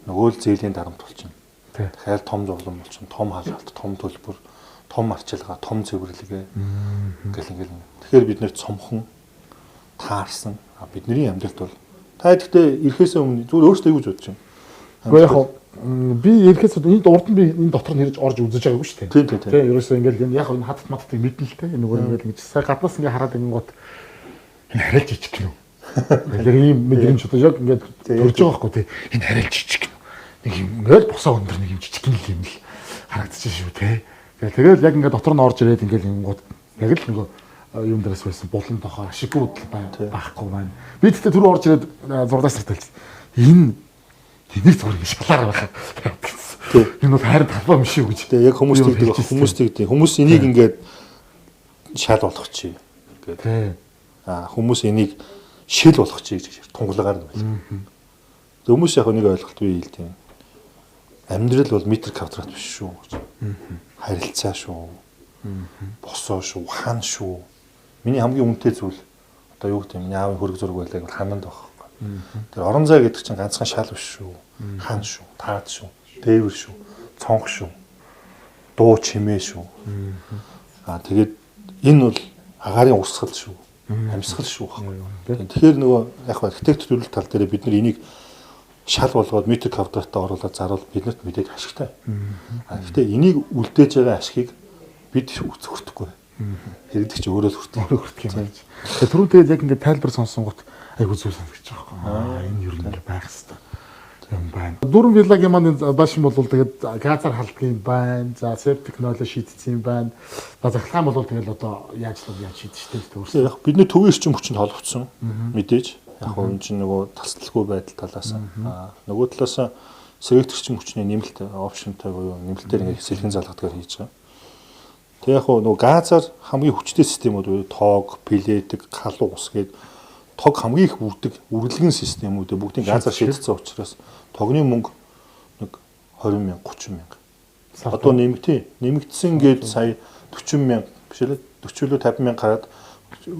нөгөө л зээлийн дарамт болчихно. Тий. Дахиад том зовлон болчихно. Том халаалт, том төлбөр, том арчилгаа, том цэвэрлэгээ ингээл. Тэгэхээр бид нэр цомхон таарсан. Бидний амьдралд бол та гэхдээ ирэхээс өмнө зүгээр өөртөө юу гэж бодож байна? Гэхдээ яг би ирэхээс энэ урд нь би энэ дотор нь ирж орж үзэж байгаагүй шүү дээ. Тийм. Тий, ерөөсөө ингээл энэ яг энэ хатт маттыг мэднэ л дээ. Нөгөө ингээл ингэж сая гаднаас ингээ хараад ингэнгууд энэ харилж жижиг гэнэ. Яг ийм мэдрэмж одоо яг ингээд төрж байгаа байхгүй тий. Энэ харилж жижиг гэнэ. Нэг юм ингээл босоо өндөр нэг юм жижиг гэнэ юм л харагдчих шүү тий. Тэгэл яг ингээ дотор нь орж ирээд ингээл ингэнгууд яг л нөгөө юм дээрээс байсан булан тохоо ашиггүй байхгүй байна. Би тэгтээ түрүү орж ирээд зурдаас сарталж энэ тэнийг зүгээр ингэ шалаараа байна. Энэ бол хайр талбай юм шүү гэж. Тэгээ яг хүмүүс тэгдэг. Хүмүүс энийг ингээд шал болгох чи гэдэг. Хүмүүс энийг шил болгох чи гэж тунгалагаар нь байна. Хүмүүс яг нэг ойлголт бий хэлдэг. Амьдрал бол метр квадрат биш шүү гэж. Харилцаа шүү. Босоо шүү, хан шүү. Миний хамгийн үнэтэй зүйл одоо юу гэдэг юм, аавын хөрөг зураг байлаа гэвэл хананд байгаа. Тэр орон зай гэдэг чинь ганцхан шал биш шүү. Хан шүү, таад шүү, дээвэр шүү, цонх шүү. Дуу чимээ шүү. Тэгээд энэ бол агаарын урсгал шүү. Амьсгал шүү байхгүй. Тэгэхээр нөгөө яг архитектур төрөл тал дээр бид нар энийг шал болгоод метр квадратаа оруулаад заруул биднэрт мэдээд ашигтай. Гэхдээ энийг үлдээж байгаа ашигыг бид хүртэхгүй. Хэрэгдэх чи өөрөө л хүртэх юм байна. Тэгээ түрүү тэгээд яг ингээд тайлбар сонсонгот айгуу зүйл санагдаж байгаа юм. Энэ юу нэг байх хэрэгтэй юм байна. Дөрвөн виллагийн маань башин бол тэгээд газар халдгийн байна. За септик нойло шийдсэн юм байна. За захлаан бол тэгэл одоо яаж шийдэж штэ өөрсдөө. Яг бидний төвийн эрчим хүчинд холбогдсон мэдээж. Яг энэ чинь нөгөө тасалгүй байдал талаас нөгөө талаас сэрэгт эрчим хүчний нэмэлт опшнтай буюу нэмэлтээр ингээд сэлхэн залгадгаар хийж байгаа. Тэг яг нөгөө газар хамгийн хүчтэй системүүд буюу тоог, пилетик, халуун ус гээд тог хамгийн их үрдэг үргэлгэн системүүд бүгдийн газар шийдсэн учраас тогны мөнгө нэг 20 мянга 30 мянга. Одоо нэмэгдсэн гээд сая 40 мянга биш ээ 40 50 мянга гараад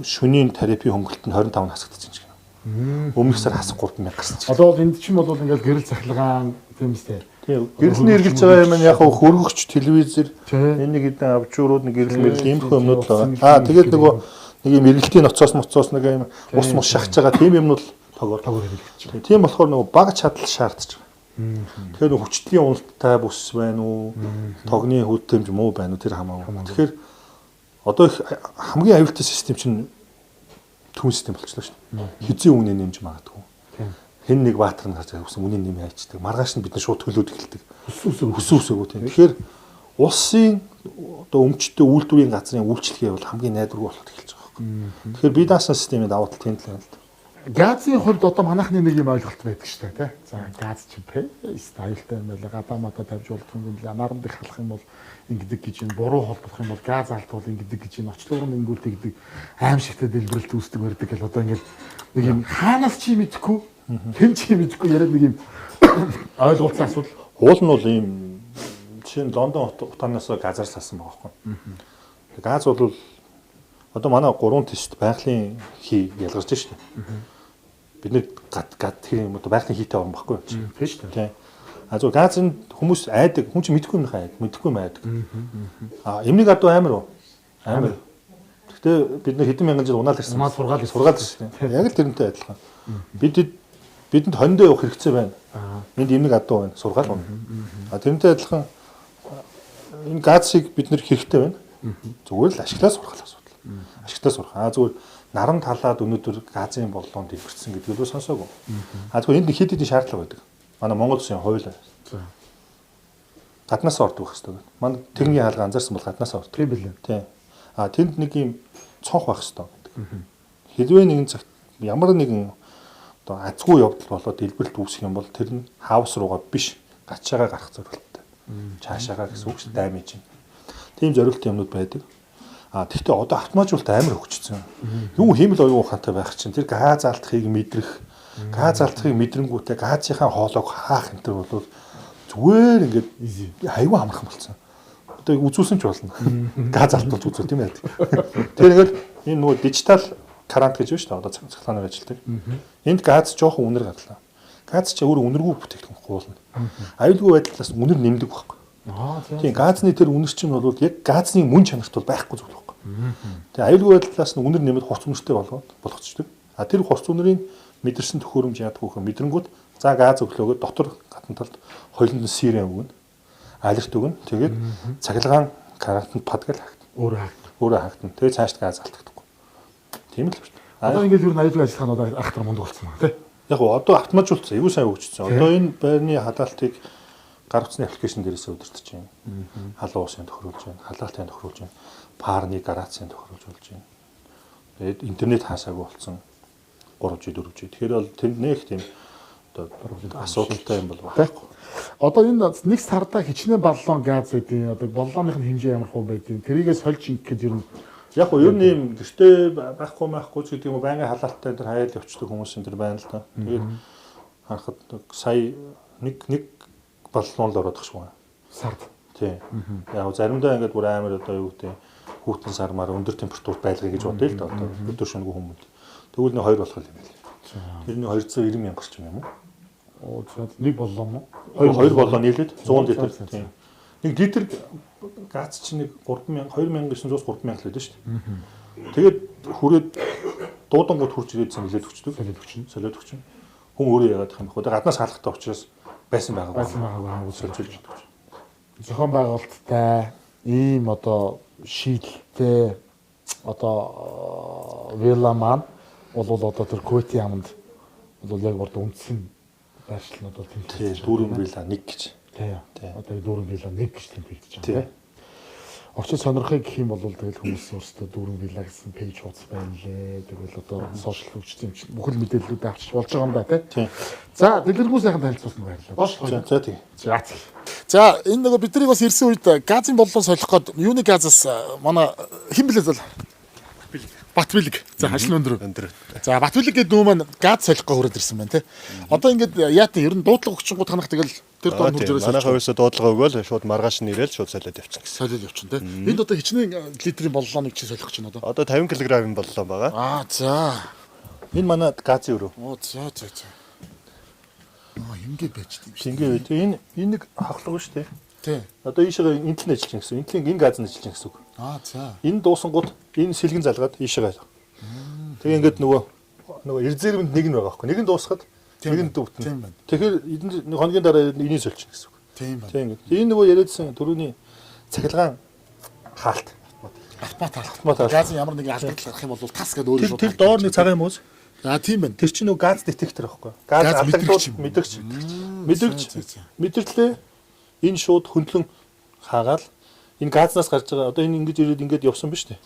шөнийн тарифын хөнгөлөлт нь 25 хасагдчихж байна. Өмнөх сар хасах 3 мянга гарсан чинь. Одоо энд чинь бол ингээл гэрэл цахилгаан тийм үстэй. Гэрэлний эргэлж байгаа юм яг хөргөгч телевизэр энийг хэдэн авчуурууд нэг гэрэл мэрэл иймэрхүү юмнууд байгаа. Тэгээд нөгөө нэг юм эргэлтийн ноцоос нэг юм ус мус шахаж байгаа тийм юмнууд тогоор хэрэглэж. Тийм болохоор нөгөө баг чадал шаардж байгаа. Тэгэхээр нөгөө хүчтлийн уналттай бүс байна уу? Тогны хөдөлмж муу байна уу? Тэр хамаагүй. Тэгэхээр одоо хамгийн аюултай систем чинь түн систем болчихлоо шүү дээ. Хизээ үнэ нэмж магадгүй. Хэн нэг баатар нь гарч явсан үнийн нэм хайчдаг. Маргааш нь бид нар шууд төлөөд эхэлдэг. Өсөөсөө тийм. Тэгэхээр улсын одоо өмчтөй үйлдвэрийн газрын үйлчлэгээ бол хамгийн найдваргүй болоод эхэлж байгаа юм. Тэгэхээр би даасан системийн давуу тал тийм л байна л да. Газын хувьд одоо манайхны нэг юм ойлголт байдаг шүү дээ, тий. За газ чинь стайлтай юм байла. Гадаамата тавьж болдох юм л наран дэх халах юм бол ингэдэг гэж энэ буруу холбох юм бол газ алдвал ингэдэг гэж энэ очлуур нь ингүүл тэгдэг аим шигтэй дэлбэрэлт үүсдэг байдаг гэл одоо ингэ нэг юм хаанаас чи мэдэхгүй хэн чи мэдэхгүй яриад нэг юм ойлголцсон асуудал. Уул нь бол ийм жишээ нь Лондон утаанаас газар салсан байгаа байхгүй. Газ бол одоо манай 3 тест байгалийн хий ялгарч шүү дээ. Бид нэг гад тийм юм одоо байгалийн хийтэй орон баггүй юм. Тийм шүү дээ. Зүгээр газын хүмүүс айдаг, хүн чинь мэдэхгүй юм хайдаг, мэдэхгүй юм айдаг. Эмний гадуу амар уу? Амар. Гэхдээ бид нэг хэдэн мянган жил унаал ирсэн. Сургаал ирсэн. Яг л тэрнтэй адилхан. Бидэнд хондоо явах хэрэгцээ байна. Энд эмний гадуу байна, сургаал байна. Тэрнтэй адилхан энэ газыг бид нэр хэрэгтэй байна. Зүгээр л ашиглаа сурах асуудал. Ашигтаа сурах. Зүгээр наран талаад өнөөдөр газын боллоонд дэлбэрсэн гэдэг нь сонсоогүй. Зүгээр энд хэд хэдэн шаардлага байдаг. Манай Монгол Улсын хууль гаднаас ордог байх хэрэгтэй. Манай техникийн хаалга анзаарсан бол гаднаас ордог. Тийм билээ. Тийм. Тэнд нэг юм цонх байх хэрэгтэй гэдэг. Хэрвээ нэгэн цагт ямар нэгэн одоо азгүй явдал болоод дэлбэрэлт үүсэх юм бол тэр нь хаус руугаа биш гачаагаа гарах зорилттой. Цаашаагаа гэсэн үг шүү даймиж чинь. Тийм зорилттой юмнууд байдаг. Тэгвэл одоо автоматжуулалт амар хөгжсөн. Юу хиймэл оюун ухаантай байх чинь тэр газ алдахыг мэдрэх газ алдахыг мэдрэнгүүтээ газынхаа хоолойг хаах энэ төр бол зүгээр ингээд аюу амархан болсон. Одоо үзүүлсэн ч болно. Газ алдуулж үзүүл тийм ээ. Тэр ингээд энэ нөгөө дижитал карант гэж байна шүү дээ. Одоо цахилгаанаар ажилладаг. Энд газ жоохон үнэр гарлаа. Газ ч өөр үнэргүй бүтээгдэхүүн гуулна. Аюулгүй байдлаас үнэр нэмдэг байхгүй. Тийм газны тэр үнэр чинь бол яг газны мөн чанарт бол байхгүй зүйл байхгүй. Тэгээ аюулгүй байдлаас нь үнэр нэмээд хурц үнэртэй болгоцдог. А тэр хурц үнэрийн мэдэрсэн төхөөрөмж яадаг вэ? Мэдрэнгүүд за газ өглөөгөө дотор гадна талд хоёуланд нь сирен өгнө. Алерт өгнө. Тэгээд цахилгаан карантинд падгал хаагтана. Өөрөө хаагтана. Тэгээд цааш газ алдагдахгүй. Тийм л байна. Одоо ингээд юу аюулгүй ажиллагаанууд ахтар мундаг болсон байна тий. Яг гоо одоо автоматжуулсан. Аюу сайн хөгжсөн. Одоо энэ байрны халаалтыг гар утасны аппликейшн дээрээс удирдах чинь. Халуун усын тохируулж байна. Халаалтын тохируулж байна. Парны гарацын тохируулж болж байна. Тэгээд интернет хаасаагүй болсон 3G 4G. Тэгэхээр бол тэнд нэг тийм одоо асуудалтай юм бол байхгүй. Одоо энэ нэг сарда хичнээн баллон газ байдیں۔ Одоо баллооных нь хэмжээ ямар хөө байдیں۔ Тэрийгээ сольж ингэхэд ер нь яг гоо ер нь юм гэртээ байхгүй гэдэг юм байнгын халаалттай тэр хаяад явчихдаг хүмүүс энэ төр байна л да. Тэгээд харахад сая нэг баллон л ороод тахшгүй. сард. Тийм. Яг заримдаа ингээд бүр амар одоо юу гэдэг хүүтэн сармаар өндөр температур байлгая гэж бодъё л да. Одоо өдөр шөнөгүй хүмүүс. Тэгвэл нэг 2 болох юм байл. Тэрний 290 мянга гарч юм уу? Оо нэг боллоо. 2 боллоо нийлээд 100 литр. Тийм. Нэг литр газ чинь нэг 2900-аас 3000 л байдаг шүү дээ. Тэгээд хүрээд дуудангууд хурж ирээд солиод өчтдөг. Солиод өчнө. Хүн өөрөө яагаад их юм бэ? Гаднаас хаалгатай учраас байсан байгаа солиод өгдөг. Зохион байгуулалттай ийм одоо шийдэлтэй одоо вилла маань бол одоо тэр Куэти хамт бол яг урд үндсэн байршлууд бол тэмдэглэж дүүрэн вилла 1 гэж. Тийм. Одоо дүүрэн вилла 1 гэж тэмдэглэж байгаа тийм. Очиж сонирхыг гэх юм бол тэгэл хүмүүс өөрсдөө дүүрэн вилла гэсэн пэйж хуудас байна лээ. Тэгвэл одоо сошиал хөгжсөн бүхэл мэдээллүүд авчиж болж байгаа юм да тийм. За дэлгэрэнгүй сайхан танилцуулсан баярлалаа. За тийм. За энэ нөгөө бидний бас ирсэн үед газын боллоо солих гээд юуны газаас манай хэн блээ зал Батбилэг. За хашлын өндөр. За Батбилэг гэдэг нүү маань газ солих гээд хүрээд ирсэн байна тий. Одоо ингээд яатан ер нь дуудлага өгчөнгүүд танах тэгэл тэр доор хурж ирээс. Манайхаа ерөөсө дуудлага өгөөл шууд маргааш нь ирээл шууд солиод явчихсан гэсэн. Солиод явчихна тий. Энд одоо хичнээн литрийн боллооныг чи солих гэж байна одоо. Одоо 50 кг-ийн боллоо байгаа. Аа за. Энэ манай газын өрөө. Оо за. Ингээд байж тийм шүү. Ингээд энэ нэг хавхлага шүү дээ. Тий. Одоо ийшээ интэлн ажиллаж гэсэн. Интэлн энэ газанд ажиллаж гэсэн үг. Аа за. Энэ дуусангууд энэ сэлгэн залгаад ийшээ. Тэгээ ингээд нөгөө эрзэрэмд нэг нь байгаа байхгүй. Нэг нь дуусахад нэг нь дүүтэн. Тэгэхээр нэг хоногийн дараа энийг сольчихно гэсэн үг. Тийм байна. Тийм ингээд. Энэ нөгөө яриадсан түрүүний цахилгаан хаалт. Автомат. Газын ямар нэг алдагдал гарах юм бол тас гэдэг өөрөө шууд. Тэр доор нэг цагаан мууз. Аа тийм байна. Тэр чинь нөгөө газ детектор байхгүй. Газ алдагдвал мэдрэглээ энэ шууд хөндлөн хаагаал энэ газнаас гарч байгаа одоо энэ ингэж ирээд ингэж явсан биз дээ.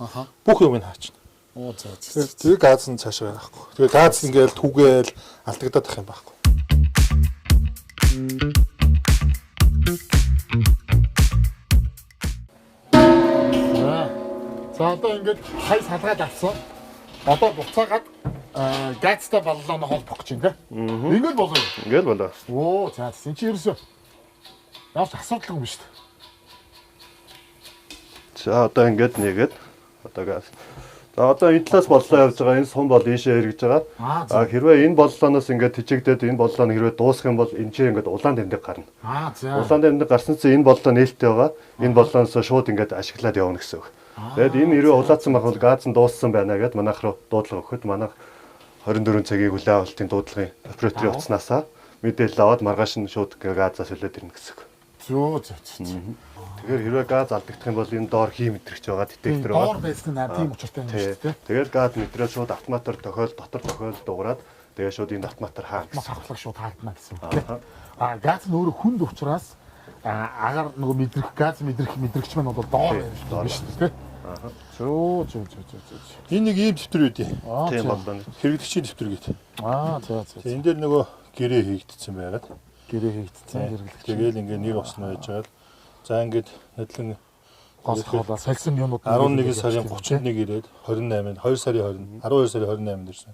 Бүх юм нь хаачна. Оо за. Тэгээ газ нь цаашаа байхгүй. Тэгээ газ ингээл түгээл алдагдаад ах юм байхгүй. За одоо ингэж хай салгаад авсан. Одоо буцаагаад газтай баллооно холбох гэж байна тийм. Ингээд болоо. Ингээд болоо. Оо за энэ чи ерөөсөө явж асуудал юм шүү дээ. За одоо ингээд нэгээд одоо газ. За одоо энэ талаас боллоо явж байгаа. Энэ сум бол ийшээ эргэж байгаа. А хэрвээ энэ боллооноос ингээд тижигдээд энэ боллоо нь хэрвээ дуусах юм бол энэ чинь ингээд улаан тэмдэг гарна. За. Улаан тэмдэг гарсан чинь энэ боллоо нээлттэй байгаа. Энэ боллооноос шууд ингээд ашиглаад явна гэсэн үг. Тэгэд энэ хэрвээ улаацсан байх бол газ нь дууссан байна гэд манайх руу дуудлага өгөхөд манайх 24 цагийн хүлээ авалтын дуудлагын операторын утаснасаа мэдээлэл аваад маргааш нь шууд газаас солиод ирнэ гэсэн үг. Зөө. Тэгэхээр хэрвээ газ алдагдах юм бол энэ доор хий мэдрэгч байгаа детектор байгаа. Доор байсан нь тийм учиртай юм шүү дээ. Тэгээд газ мэдрээд шууд автоматар тохиол дотор тохиол дуурайад тэгээд шууд энэ автоматар хаана. Хавхлаг шууд хаагдана гэсэн үг тийм. Газ нь өөрөө хүнд учраас агаар нөгөө мэдрэх газ мэдрэгч маань бол доор байна шүү дээ тийм. Зөө. Энэ нэг ийм дэвтэр үү? Тийм боллоо. Хэрэглэгчийн дэвтэр гэдэг. За. Энэ дээр нөгөө гэрээ хийгдсэн байгаад. Хэрэглэгч. Тэгээл ингээд нэр осно байж байгаа л. За ингээд нэдлэн госхолоо сольсон юмнууд 11 сарын 31 ирээд 28-нд 2 сарын 20 12 сарын 28-нд ирсэн.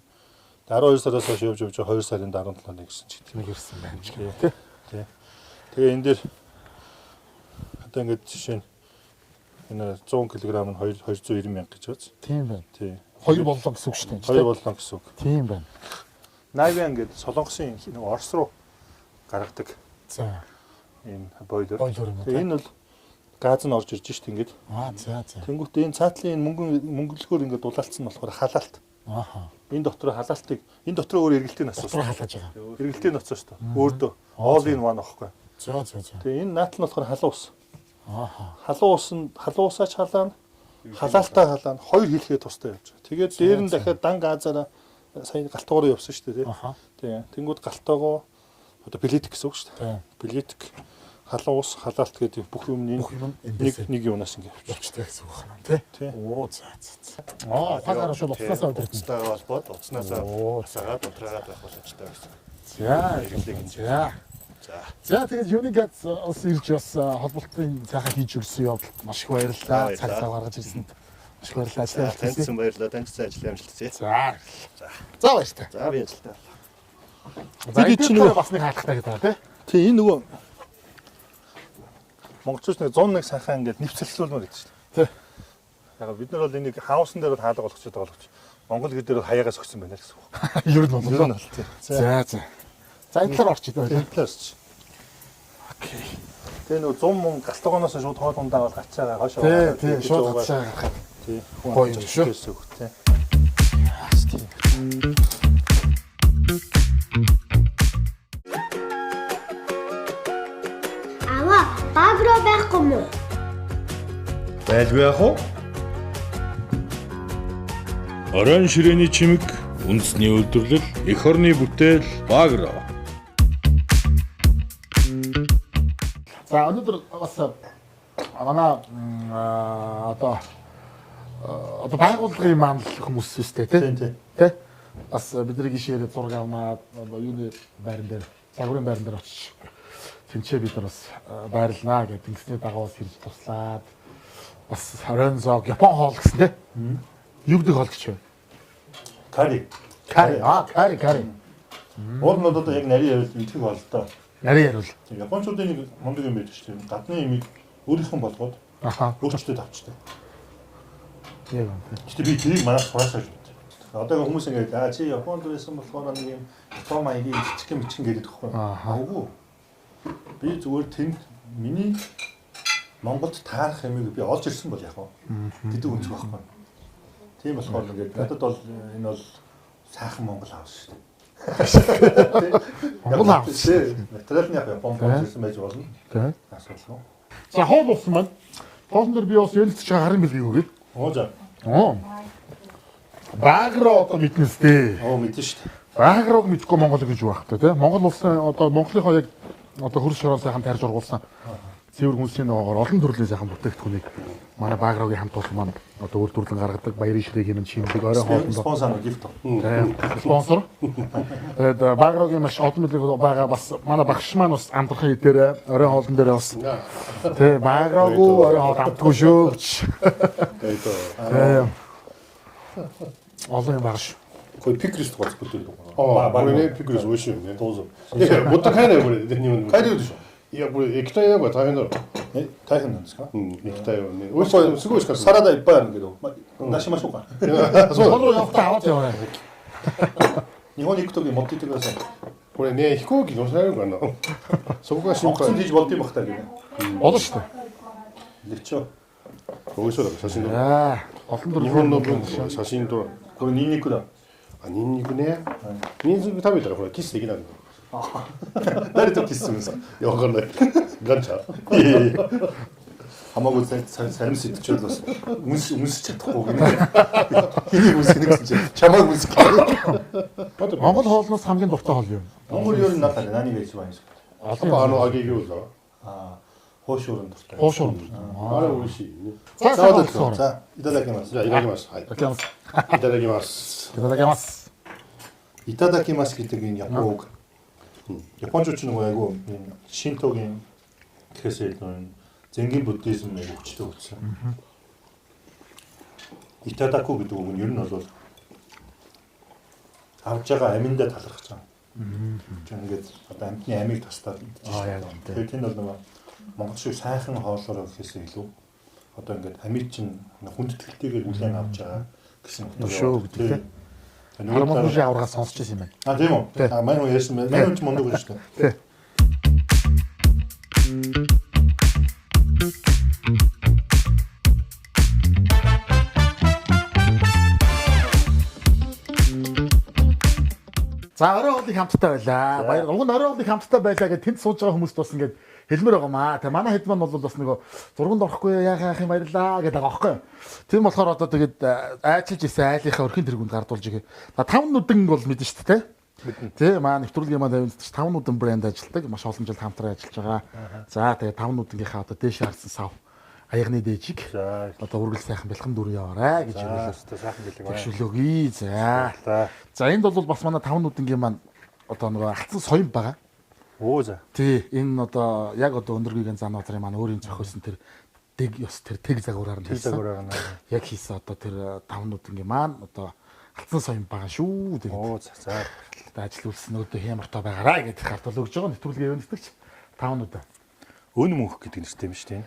12 сараас хойш явж 2 сарын 17-нд ирсэн ч гэдэг нэг ирсэн байна ч гэх тийм. Тэгээ энэ дээр одоо ингээд жишээ нь энэ 100 кг нь 290 мянга гэж байна. Тийм байна. Тийм. 2 боллоо гэсэн үг шүү дээ. 2 боллоо гэсэн үг. Тийм байна. Навиан гэдэг Солонгосын нэг Орос руу гаргадаг За. Энэ бойлер. Бойлер юм уу? Тэгээ энэ бол газ нь орж ирж штт ингээд. За. Тэнгүүтээ энэ цаатлын мөнгөлгөөр ингээд дулаалцсан болохоор халаалт. Ааха. Энэ дотор халаалтыг энэ дотор өөр эргэлтийн насаас. Дотор халааж байгаа. Эргэлтийн ноцоо шүү дээ. Өөрдөө all in one аахгүй. За. Тэгээ энэ наатлал нь болохоор халуун ус. Ааха. Халуун усаач халаана. Халаалтаа халаана. Хоёр хэлхээ тустай явж байгаа. Тэгээд дээр нь дахиад дан газаараа сая галтгоороо явсан шүү дээ. Тэгээ. Тэнгүүд галтгоогоо одоо билетик гэсэн үг шүү дээ. Билетик халуун ус халаалт гэдэг бүх юм нэг юунаас ингэ явчихдаг гэсэн үг байна тий. Оо за. Пагаар шууд уцнаасаа Уцтайгаа холбоод уцнаасаа хасаагаад унтраагаад байх боломжтой гэсэн. За тэгээд Unigat ус ирж бас холболтын цаахаа хийж өгсөн явдалд маш их баярлалаа. Цаг цав гаргаж ирсэнд маш их баярлалаа. Таньсан баярлалаа. Таньсан ажлын амжилт. За баяртай. За би ажилтаа. Тэгээд чи нөгөө бас нэг хаалгатай гэдэг байна тий. Тий энэ нөгөө монголчууд нэг 101 сайхан ингээд нэвцэлцүүлмээр гэдэг шүү дээ. Тий. Яг бид нар бол энийг хаусан дээр бол хаалга болгочиход байгаа боловч Монгол хэд дээр бол хаяагаас өгсөн байна гэсэн үг. Ер нь бол. Ер нь бол тий. За. За энэ талаар орчих дээ. Энэ талаарч. Окей. Тэгээ нөгөө 100 мөн галтгооноос шууд хоол ундаа бол гацаагаа хошоо. Тий, шууд гацаа гарахад. Тий. Гоё юм шүү. Тий. Аваа, баг руу байхгүй мүү? Байлгүй яах вэ? Орон ширээний чимэг, үндэсний үйлдвэрлэл, эх орны бүтээл, Багро. За өнөөдөр бас манай одоо байгууллагын маань хүмүүс өстэй тий. Бас бидний гişээр зураг авнаад юуны байран дээр загварын байран дээр очиж тэнцээ бид нар бас байрлнаа гэдэг ингэсний дагуу бас ирж туслаад бас оройн зоог Япон хоол гэсэн тий. Юу гэдэг хоол гэж вэ? Кари. Кари. Уул нь одоо яг нарийн ярил мэдхийг бол тоо. Нарийн ярил. Японочдын нэг мундаг юм байдаг шүү дээ. Гадны ямиг өөрийнх нь болгоод өөрчлөлтөд авчдаг. Яг юм. Гэтэ би тэрийг манайх сураасаа шүү дээ. Одоо хүмүүс ингээд чи Японд байсан болохоор нэг юм Япон маягийн жижиг мичгэн гэдэг байхгүй. Үгүй. Би зүгээр тэнд миний Монголд таарах юмыг би олж ирсэн бол яг гэдэг үнц байхгүй. Тийм болохоор ингээд надад бол энэ бол сайхан Монгол хаус шүү дээ. Монгол хаус. Материалны Япон болсон байж болно. Тийм. Асуудалгүй. За хоол болсон маань. Хоолн дээр би бас ярилцж байгаа харин билгийг өгье. За. Багро одоо мэднэ сте. Мэдэн шүү дээ. Багрог мэдгүй Монгол гэж байх та тийм. Монгол улсын одоо Монголынхоо яг одоо хөрс шороо сайхан тарьж ургуулсан цэвэр хүнсний ногоогоор олон төрлийн сайхан бүтээгдэхүүнийг манай Багрогийн хамт олон маань одоо үйлдвэрлэн гаргадаг баярын ширээ хэмээн шиндэг оройн хоолнд спонсор гифт. Спонсор. Тэгээд Багрогийн маш олон мэлэг байгаа бас манай багш маань бас амтрахын дээр оройн хоолн дээр бас тий Багрогоо оройн хоол амтгүй шүү. Олон юм багш. Кой пикрис гоц бүтээл. Багрын пикрис өшөө нэ. Тоозо. Будто хайна бүр дэний. Хайр үү шүү. Я бүр эктай яга тайна. Тайхан юмですか? Эктай юу нэ. Өсөө сүгөөш гар сарада иппаа гэдэг. Нашимашуу ка. Хоолоо явтаа аваад яваа. 日本に行くときに持って行ってください。これね飛行機乗せられるかな。そこが心 Онгоцон 配。 хийж болд юм бахтаа гэдэг. Болно шүү дээ. Лечо. 美味しそうだから写真撮る。 Олон 日本の文化写真撮る。 これニンニクだ. あ、ニンニクね。ニンニク食べたらほらキスできないの。誰とキスするんですか? いやわかんない。ガンチャ。 Хамаагүй сармс идчихлээс үнсчихэд гоо гинэ. Энийг үнсгэнэ гэсэн чинь чамайг үнсгэх. Монгол хоолноос хамгийн дуртай хоол юу? Монгол юу надад нани гэж байна. あの揚げ餃子。 Хоошуурын дуртай. Хоошуур. あれ美味しいね。 За За,いただきます. じゃあいただきます。はい。いただきます。 Итадагямас. Итадакимас гэдэг энэ японог. Япончууд ч нэг айгу энэ шинтогийн гэхээс илүү зэнгийн буддизм яг хүчтэй үтсэн. Итадаку гэдэг үг нь ер нь бол авж байгаа аминдаа талархаж байгаа. Тэг ингээд одоо амьтны амийг тастаад Яг үнэ. тэгээд энэ бол Монгол шиг сайхан хоолоор гэхээс илүү одоо ингээд амийг чинь хүндэтгэлтэйгээр үлээн авч байгаа гэсэн утгаар. Шүү гэдэг. Нөгөө хүн аврагаас сонсч байсан юм байна. Тийм үү? Манай хүн ярьсан байна. Манай хүн ч мундаг шүү дээ. Тий. За орой хоолыг хамттай байлаа. Баяр. Уг нь орой хоолыг хамттай байлаа гэж тэнд сууж байгаа хүмүүст бас ингээд хэлмээр байгаа маа. Тэгээ манай хэд маань бол бас нөгөө зурганд орохгүй яах юм баярлаа гэдэг байгаа байхгүй. Тийм болохоор одоо тэгээд айчилж исэн айлынхаа өрхийн тэргуунд гардуулж игээ. 5 нүдэн бол мэдэн шүү дээ. Тэ маа нэвтрүүлгийн маань авин 5 нүдэн брэнд ажилладаг. Маш олон жил хамтран ажиллаж байгаа. За тэгээ 5 нүдэнгийнхаа одоо дээш харсан сав аягны дээжиг одоо үргэлж сайхан бэлхэн дүр яваарай гэж хэлээ. Сайхан бэлэг байна. Төвшөлөөгүй. За энд бол бас манай 5 нүдэнгийн маань одоо нөгөө алдсан соён байгаа. Оо за. Тий, энэ одоо яг одоо өндөргийн зан нозрын маань өөрийн зохиосон тэр дэг ёс тэр тэг загвараар нь хийсэн. Яг хийсэн одоо тэр 5 нүдэнгийн маань одоо алдсан соён байгаа шүү. Тэгээд Оо за. ажил үйлс нөөдөө хямартай байгаарай гэдэг хартал өгж байгаа нэвтрүүлгийн өвнөсгч 5 нүдэн. Өн мөнх гэдэг нэртэй юм шүү дээ.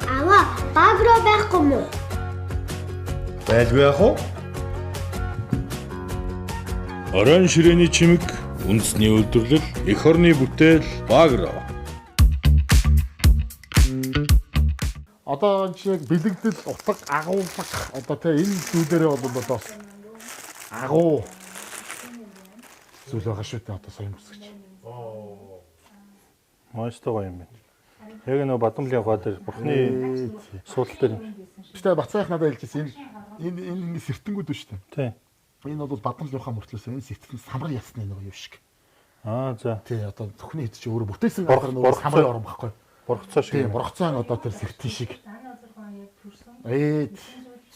Аваа, баг руу байхгүй мүү? Байлгүй яах вэ? Орон ширээний чимэг, үндэсний үйлдвэрлэл, эх орны бүтээл, Багро. Одоо энэ шиг бэлэгдэл, утга, агуулга одоо тэ энэ зүйлээрээ бол одоо агуу зүйл байгаа шүү дээ одоо соён үсгэж. Маш гоё юм байна. Яг нэг Бадамлын ухаа дээр бурхны суудал дээр юм. Гэтэ Бацаах надад хэлжсэн энэ сэртэнгүүд биш үү? Тий. Энэ бол Бадамлын ухаа мөртлөөс энэ сэртэн самрал ясны нэг юм шиг. За. Тий одоо зөвхний хэд чи өөрөө бүтээсэн газар нөгөө самрал орон байхгүй. Боргоцоо шиг. Тий боргоцоо одоо тэр сэртэн шиг.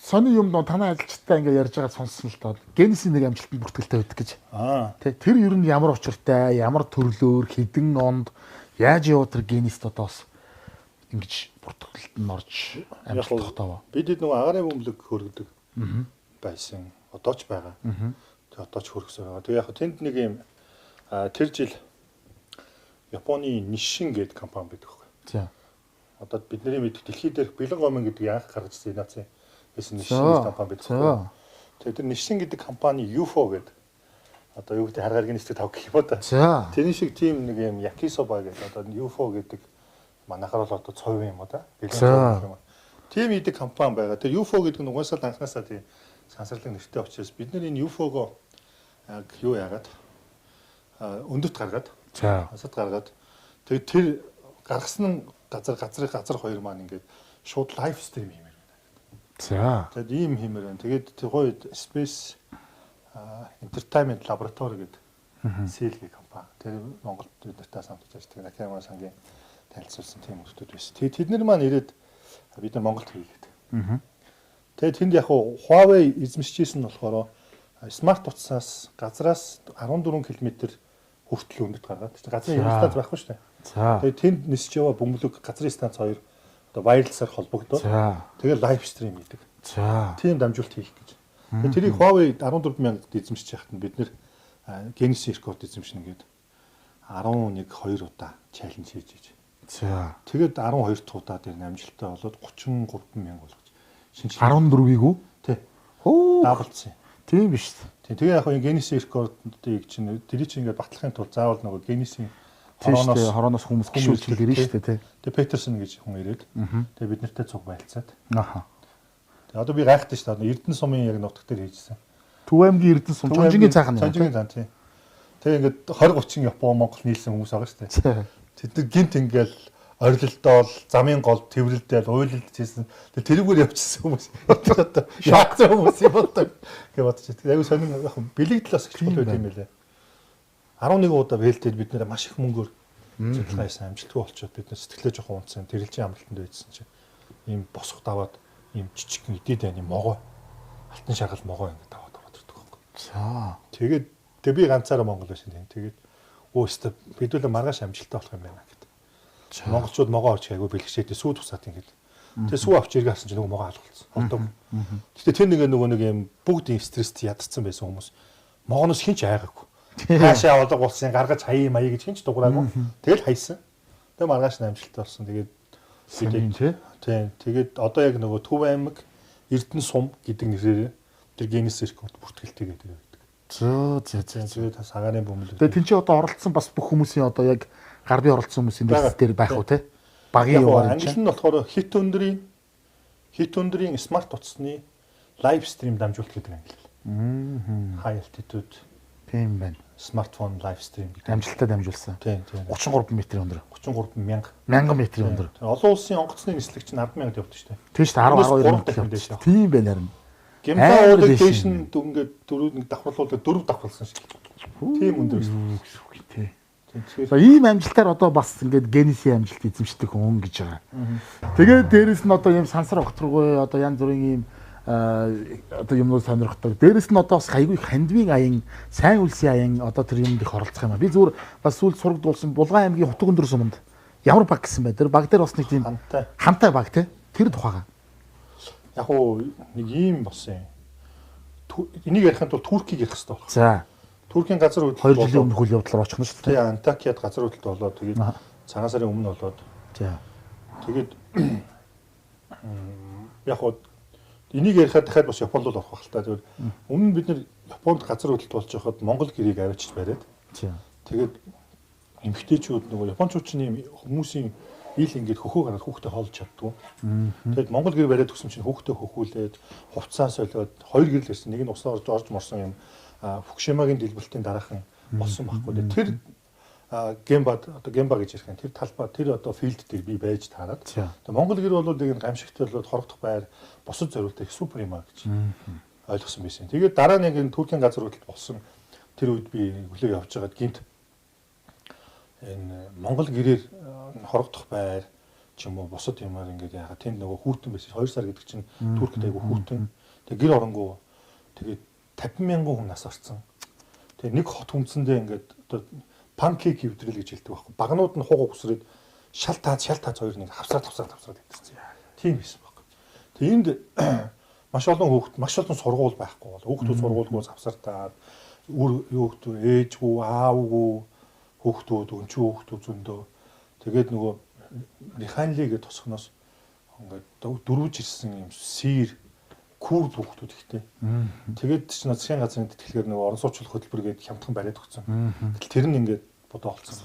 Сони юм нөө танай ажилчтай ингээ ярьж байгаа сонссон л доо. Генесийн нэг амжилтанд бүртгэлтэй байдаг гэж. Тий тэр ер нь ямар учиртай, ямар төрлөөр, хэдэн онд яаж яваа тэр генест одоо бас ингэж бүртгэлд нь орж амжилт тогтоов. Бид нөгөө агарын бөмбөлөг хөргөдөг байсан. Одоо ч байгаа. Тэгээ одоо ч хөргсөн байгаа. Тэгээ яг тэнд нэг юм тэр жил Японы Nisshin гэдэг компани байдаг байхгүй. За. Одоо бидний мэдих дэлхий дээрх бэлэн гомын гэдэг анх гаргаж ирсэн нацийн байсан Nisshin компани байдаг байхгүй. Тэгээ тэр Nisshin гэдэг компани UFO гэдэг одоо юу гэдэг харгаргийн нэстэг тав гэх юм уу та. За. Тэрний шиг тийм нэг юм Yakisoba гэдэг одоо UFO гэдэг манайхаар бол одоо цовь юм уу та. Бэлэн цовь юм. Тийм идэг компани байгаа. Тэр UFO гэдэг нь угаасаа анханасаа тийм сансарлаг нэртэй учраас бид нар энэ UFO-го яг юу яагаад өндөрт гаргаад хасад гаргаад тэгээд тэр гаргасан газар хоёр маань ингээд шууд лайв стрим хиймээр байна. За. Тэгээд ийм хиймээр байна. Тэгээд тэр гоё Space Entertainment Laboratory гэдэг сэлгийн компани. Тэр Монголд бидэртэй самтж ажилладаг Акима сангийн танилцуулсан тийм хүмүүсд байсан. Тэгээд тэд нар маань ирээд бид нар Монголд хийгээд. Тэгээд тэнд яг Huawei эзэмшижсэн нь болохоор смарт утсаас газраас 14 км хүртэл өндөд гаргаад. Газрын станц байхгүй шүү дээ. Тэгээд тэнд нисэж яваа бөмбөлөг газрын станц хоёр одоо wireless-аар холбогдоод тэгээд лайв стрим хийдэг. Тийм дамжуулалт хийх гэж. Тэгээд тэрийг Huawei 14,000-д эзэмшиж яхад нь бид нэр Genesis рекорд эзэмшнэ гэдэг 11-2 удаа чаленж хийж. Тэгээд 12 дахь удаа дээр амжилттай болоод 33,000 болгож. 14-ийг үү? Тий. Дагалцсан. Тийм биш. Тэгээ яг энэ Genesis рекордыг чинь тэр чинь ингээд батлахын тулд заавал нөгөө Genesis хороноос хүмүүс гүмүүлж ирэх шүү дээ тий. Тэгээ Peterson гэж хүн ирээд тэгээ бид нартай цуг байлцаад. Аха. Тэгээ одоо би гайхдаг шүү дээ. Эрдэнэ сумын яг нутаг дээр хийжсэн. Төв аймгийн Эрдэнэ сум Чонжингийн цаахан юм. Чонжингийн цаан тий. Тэгээ ингээд 20-30 Япон Монгол нийлсэн хүмүүс байгаа шүү дээ. Тэд нар гинт ингээл орилолтоо замын гол тэврэлдэл уйлалд хийсэн. Тэрүүгээр явчихсан хүмүүс. Одоо шокцсон хүмүүс юм болдог. Гэж бодож байна. Аюу сонин яг бэлэгдэл бас их бол байт юм байлаа. 11 удаа бэлдээд бид нэр маш их мөнгөөр зөвлөгөө хийсэн амжилтгүй болчиход бид нар сэтгэлээ жоохон унтсан. Тэрэлжийн амралтанд байжсэн чинь ийм босох даваад ийм жижиг идэд байна могой. Алтан шаргал могой ингэ даваад ороод ирдэг байхгүй. За. Тэгээд би ганцаараа Монгол байсан тийм. Тэгээд өөстө бидүүлээ маргааш амжилттай болох юм байна гэдэг. Монголчууд могоо орж айгүй бэлгшээд сүү тусаад ингээд. Тэгээ сүү авч ирэх харсан чинь нөгөө могоо алгуулсан. Холдов. Гэтэ тэр нөгөө нэг юм бүгд стресстэй ядцсан байсан хүмүүс. Могоноос хинч айгаагүй. Хаашаа олго болсон гаргаж хаяа маяа гэж хинч дуграагүй. Тэгэл хайсан. Тэгээ маргааш амжилттай болсон. Тэгээд тийм. Тэгээд одоо яг нөгөө Төв аймаг Эрдэнэ сум гэдэг нэрээр тэр Гиннес рекорд бүртгэлтэй гэдэг. Тэгээд сагааны бөмбөл. Тэгээ тэн чи одоо оролцсон бас бүх хүмүүсийн одоо яг гар бие оролцсон хүмүүсийн лист дээр байх уу те? Багийн яваар англи нь болохоор хит өндрийн смарт утасны лайв стрим дамжуулалт гэдэг англи. High altitude тийм байна. Смартфон лайв стрим гэдэг. Амжилттай дамжуулсан. Тийм. 33 м өндөр. 33,000 1000 м өндөр. Олон улсын онгоцны нислэг чинь 10,000 явдаг шүү дээ. Тийм шүү дээ 12 м. Тийм байна харин. Гэмтээ дэшн ингээд дөрөв давхарлуулаад 4 давхарлсан шүү дээ. Тийм өндөр шүү. Тийм. За ийм амжилтаар одоо бас ингээд генесийн амжилт эзэмшдэг хүн гэж байгаа. Тэгээд дээрэс нь одоо ийм сансар огторгүй одоо янз бүрийн ийм одоо юмнууд сонирхдаг. Дээрэс нь одоо бас айгүй хандвийн аян, сайн үлсийн аян одоо тэр юмд их оролцох юм аа. Би зүгээр бас сүүл сургадуулсан Булган аймгийн Хутаг өндөр суманд ямар баг гэсэн бай. Тэр баг дээр бас нэг тийм хамтай баг те. Тэр тухайга. Яг уу нэг ийм болсон юм. Энийг ярихын тулд Туркийг ярих хэрэгтэй болох. За. Туркийн газар хөдлөлт 2 жилийн өмнө үйл явдлаар очих нь шүү дээ. Тийм, Антакиад газар хөдлөлт болоод тэгээд цагаан сарын өмнө болоод. За. Тэгээд яг хоо энийг ярихад дахиад бас Японд л орох байх л та. Тэгээд өмнө бид нэр Японд газар хөдлөлт болж байхад Монгол гэрийг авчиж бариад. Тэгээд эмэгтэйчүүд нөгөө японочдын юм хүмүүсийн ил ингээд хөхөө гараад хүүхдээ хоолж чаддгүй. Тэгээд Монгол гэр бариад өгсөн чинь хүүхдээ хөхүүлээд хувцас солиод 2 гэрэл ирсэн. Нэг нь уснаа орж морсон юм Фукушимагийн дэлбэлтийн дараахан болсон байхгүй. Тэр Гембад одоо Гемба гэж ярих юм. Тэр талбай тэр одоо филд дээр би байж таарад. Тэгээ Монгол гэр бол нэг гамшигтай болоод хорогдох байр босод зориулдаг супер юм а гэж ойлгосон байсан. Тэгээд дараа нэг Туркийн газар хөдлөлт болсон. Тэр үед би хүлээг явж байгаад гинт энэ Монгол гэрээр хорогдох байр ч юм уу босод юмар ингээд яхаа тэнд нөгөө хүүтэн байсан. 2 сар гэдэг чинь Туркд айгу хүүтэн. Тэгээ гэр оронгоо тэгээд 50,000 хүн нас орсон. Тэгээ нэг хот хүмцэндээ ингээд одоо панкейк хөвдрөл гэж хэлдэг байхгүй. Багнууд нь хугуу бүсрээд шал таац хоёр нэг хавсраад идэрсэн. Тийм байсан байхгүй. Тэгээ энд маш олон хүүхд, маш олон сургууль байхгүй бол хүүхдүүд сургуулгуус хавсартаад юу хүүхдүүд ээжгүй, аавгүй хүүхдүүд, өнчүү хүүхдүүд зөндөө. Тэгээд нөгөө механикийг тосгоноос ингээд дөрвж ирсэн юм сир курд хүүхдүүд ихтэй. Тэгээд ч засгийн газрын тэтгэлгээр нөгөө орон суучлах хөтөлбөр гээд хямдхан бариад өгсөн. Гэтэл тэр нь ингээд бодоо олцсон.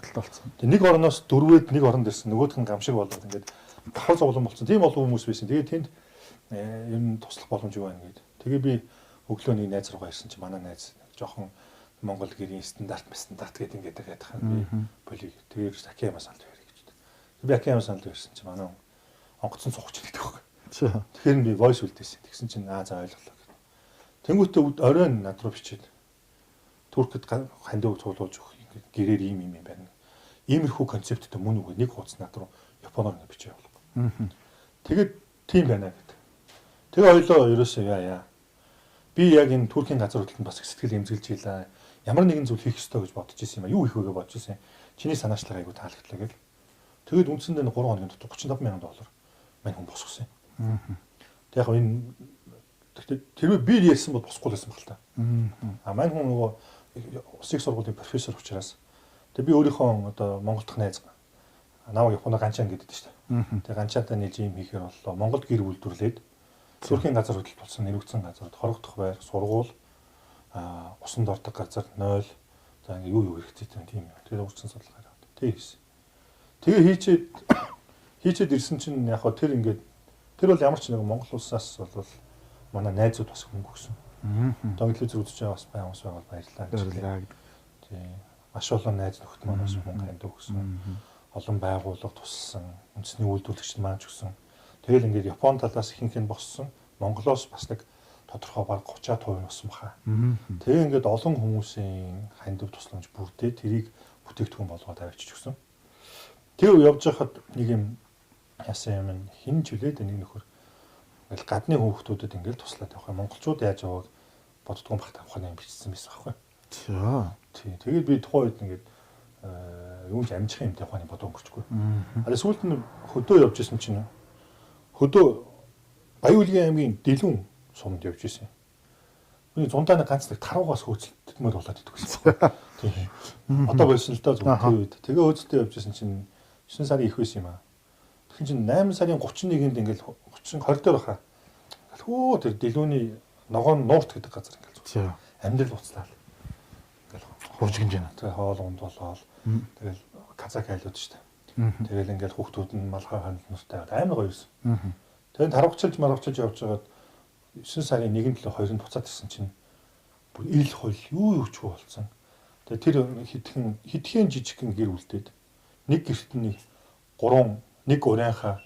Тэгээд нэг орноос дөрвөөд нэг орон дэрсэн нөгөөх нь гамшиг болоод ингээд давхар зовлон болсон. Тийм олон хүмүүс байсан. Тэгээд тэнд юм туслах боломж юу байна гээд. Тэгээ би өглөө нэг найз руугаа ирсэн чинь манай найз жоохон Монгол гэрийн стандарт гэдэг ингээд байгаа би болиг. Тэгээд Акиамаас санал барь гэж. Би Акиамаас санал барьсан чинь манай онгоцон сухч гэдэг байхгүй. Тэгэхээр би voice үлдээсэн. Тэгсэн чинь за ойлголоо гэх. Тэнгүүтээ оройн над руу бичээд Туркд хандив цуглуулж өгөх ингээд гэрээр ийм юм байна. Иймэрхүү концепттэй мөн үгүй нэг хуудас над руу Японоор ингээд бичээ явуулах. Тэгээд тийм байна гэдэг. Тэгээ ойлоо ерөөсөө яа. Би яг энэ Туркийн газар хөдлөлтөнд бас сэтгэл эмзэглэж хийлаа. Ямар нэгэн зүйл хийх ёстой гэж бодож ирсэн юм а. Юу хийх вэ гэж бодож ирсэн. Чиний санаачлага айгу таалагдлаа гэл. Тэгээд үндсэндээ 3 хоногийн дотор $35,000 мань хүн босгосон юм. Тэг яг энэ тэр би ярьсан бол босхгүй байсан баг л та. Мань хүн нөгөө усыг сургуулийн профессор учраас тэг би өөрийнхөө одоо Монгол дахь найз намайг Японоор ганчаан гэдэг шүү дээ. Тэг ганчаантай нийлж юм хийхээр боллоо. Монголд гэр үйлдвэрлээд Туркийн газар хөдлөлт болсон нэрвэгдсэн газар хорогдох байр, сургууль, усанд ордог газар 0 за ингээ юу хэрэгтэй тийм юм. Тэр урьдчилан судлага гараад. Тэг хийсэн. Тэгээ хийчээд ирсэн чинь яг хоо тэр ингээд тэр бол ямар ч нэг Монгол улсаас бол манай найзууд бас хөнгө өгсөн. Донглоо зүгдэж байгаа бас баян ус байгаа баярлалаа гэж. Тийм. Маш олон найз нөхд манаас мөнгө ханд өгсөн. Олон байгууллага тусалсан, үндэсний үйлдвэрлэгчид маань ч өгсөн. Тэгэл ингээд Япон талаас ихэнх нь боссон. Монголоос бас нэг тодорхой баг 30% болсон баха. Тэгээ ингээд олон хүмүүсийн хандив тусламж бүрдээ тэрийг бүтээгдэхүүн болгоод авчиж өгсөн. Тэр явж байхад нэг юм яасан юм хин жилээд нэг нөхөр ингээл гадны хүүхдүүдэд ингээл туслаад явах юм. Монголчууд яаж явааг боддгоо багт авах юм бичсэн байсан байхгүй. Тийм. Тэгээд би тухайн үед ингээд юуж амжих юмтай ухааны бодоо өнгөрчгүй. Але сүүлд нь хөдөө явж исэн чинь хөдөө Баян-Улгийн аймгийн Дэлгүүн сумд явж исэн. Үний зундаа нэг ганц нэг таруугаас хөөцөлдмөр болоод идэх гэсэн. Тийм. Одоо болсон л доо зөв тийм үед. Тэгээ хөөцөлтөд явж исэн чинь 9 сарын их байсан юм аа. Тэгэхээр чинь 8 сарын 31-нд ингээл 20 дээр баха. Хөө тэр Дэлгүүний ногоон нуурт гэдэг газар ингээл зүг. Амьдрал уцлаа. Ингээл хурж хэмжээ. Тэгээ хоол унд болоод тэгэл казак айлууд штэ. Тэгэл ингээл хүүхдүүд нь малгай ханднастай амар гоё юусэн. Тэгээд тарвагчилж явж байгаад 9 сарын 1-нд л 2-нд буцаад ирсэн чинь бүр ил хол юу юучгүй болсон. Тэгээд тэр хитгэн жижигхэн гэр үлдээд нэг гэрт нь 3 нэг урайхаа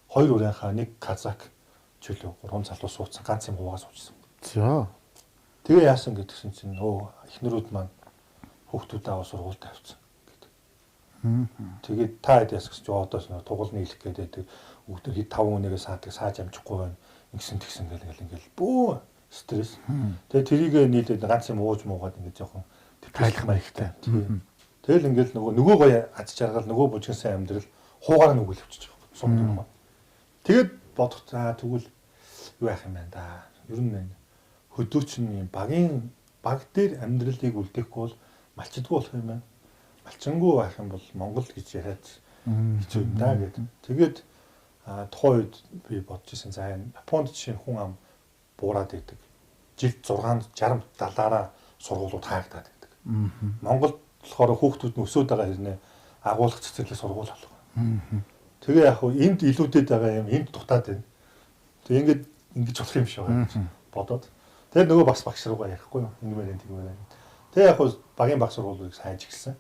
2 урайхаа нэг казак чөлөө 3 залуу суудсан ганц юм хуугаа суучсан. За. Тэгээ яасан гэдгсэн чинь эхнэрүүд маань хүүхдүүдээ аваа сургуульд тавьсан гэдэг. Тэгээд та хэд яасан гэж одоос нь тугуулны хэлэх гэдэг өвдөр хэд 5 хүнийгээ саадаг сааж амжихгүй байна. Ингэсэн тэгсэн ингээл бөө стресс. Тэгээ тэрийг нийлээд ганц юм ууж муугаад ингээд жоохон тайлах маягтай. Тэгэл ингээл нөгөө гоё аз жаргал нөгөө бужигсан сайн амьдрал хуугаар нүгэл өвчөж байгаа. Сумд юм. Тэгээд бодох за тэгвэл юу яах юм байна да. Ер нь хөдөөч нь баг дээр амьдралыг үлдээхгүй бол малчдаггүй болох юм байна. Малчингүй байх юм бол Монгол гэж яриад хэцүү юм да гэдэг. Тэгээд тухайн үед би бодож ирсэн за Японд жишээ хүн ам буураад идэг. Жилд 60 70-аараа сургуулиуд хаагдаад идэг. Монголд болохоор хүүхдүүд нь өсөөд байгаа хэрнээ агуулга цэцэрлэг сургууль алга. Тэгээ яг хөө энд илүүдэд байгаа юм энд дутаад байна. Тэгээ ингэж болох юм шиг байна гэж бодоод. Тэгээ нөгөө бас багш руугаа ярихгүй юу? Ингэмээр тэгмээр. Тэгээ яг хөө багийн баг сургуулийг сайж гисэн.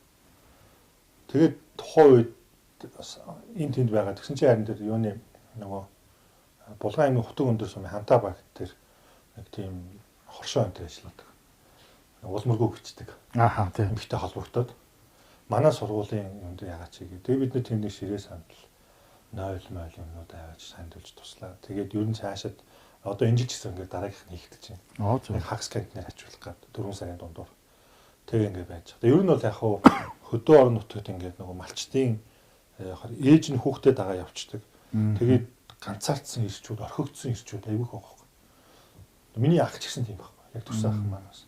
Тэгээд тухайн үед энэ тэнд байгаа. Тэгсэн чинь харин дээр юуны нөгөө Булган аймгийн Хутаг өндөр сумын Хантаа баг дээр нэг тийм хоршоо өнтер ажилладаг. Улмөргөө бичдэг. Ааха тийм. Ихтэй холбогдоод манай сургуулийн юм дээр ягаад чигээ. Тэгээ бид нэг тэнд ширээ сандал 0 юмнууд аваад сандуулж туслаа. Тэгээд ер нь цаашаад одоо энэ жил ч гэсэн ингээд дараагийнх нь хийгдэж байна. Нэг хагас кантнер ачуулах гэдэг 4 сарын дундуур. Тэгээ ингээд байж байгаа. Ер нь бол яг хуу хөдөө орон нутгад ингээд нөгөө малчтын ээж нь хүүхдэд дагаа явцдаг. Тэгээд ганцаардсан ирчүүд, орхигдсон ирчүүд айгүй байгаа. Миний ах ч гэсэн тийм байхгүй. Яг төсөө ах манаас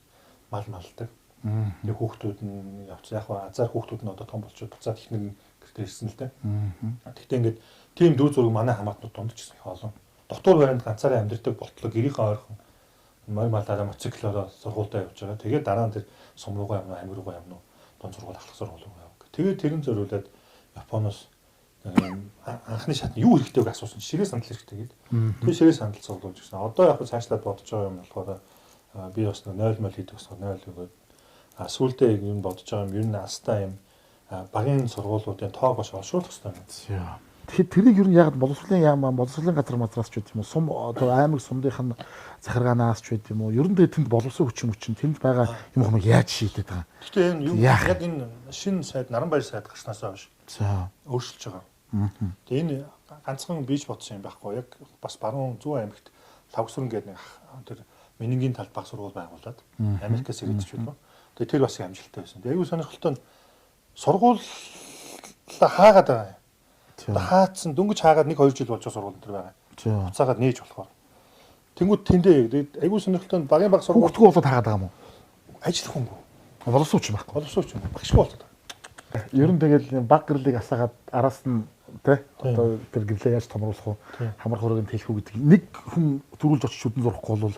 мал малдаг. Тэгээ хүүхдүүд нь явцсан. Яг азар хүүхдүүд нь одоо том болчиход буцаад ихнэр нь гэртээ ирсэн л дээ. Гэхдээ ингээд тийм дүү зураг манай хамаатнууд дунд ч гэсэн их олон. Дотор баринд ганцаараа амьдэрдэг болтлоо гэрийнхээ ойрхон малаараа моциклороо сургуультай явж байгаа. Тэгээд дараа нь тэр сум руугаа явна, амир руугаа явна, дунд сургууль, ахлах сургууль руу явна. Тэгээд тэрэн зориулаад Японоос анхны шатны юу хэрэгтэй вэ асуусан. Ширээ сандал хэрэгтэй гэдэг. Тэгээд ширээ сандал цуглуулж гисэн. Одоо яг цаашлаад бодож байгаа юм болохоор би бас 0 мөл хийдэг гэсэн 0 өгөөд сүүлдээ юм бодож байгаа юм ер нь астаа юм багийн сургуулиудын тоог бас олшуулах хэрэгтэй юм. Тэгэхээр тэрийг ер нь яг боловсролын газар мазраас ч гэдэг юм уу сум одоо аймаг сумдынх нь захиргаанаас ч гэдэг юм уу ер нь тэнд боловсон хүчин тэнд байгаа юм яаж шийдэт байгаа. Гэхдээ энэ яг энэ шинэ сайд Наранбаяр сайд гарснаас хойш өөрчилж байгаа. Тэгээ энэ ганцхан бийж бодсон юм байхгүй яг бас баруун зүүн аймагт Лавгсүрэн гэдэг нэг тэр Менингийн талд баг сургууль байгуулад Америкээс ирээдч байна. Тэгээ тэр бас амжилттай байсан. Тэгээ аюу сонирхолтой нь сургууль хаагаад байгаа юм. Хаацсан дөнгөж хаагаад 1-2 жил болж сургууль энэ байгаа. Буцаагаад нээж болохоор. Тэнгүүд тэндээ аюу сонирхолтой нь багийн баг сургууль хүүхдгүү болоод хаагаад байгаа юм уу? Ажил хүнгүй. Боловсууч байхгүй. Боловсууч юм. Багшгүй болоод. Ер нь тэгэл баг гэрлийг асаагаад араас нь тий одоо тэр гэрлээ яаж томруулах уу? Хамар хургийг хэлэх үү гэдэг. Нэг хүн төрүүлж очиж шүдэн зурхгүй бол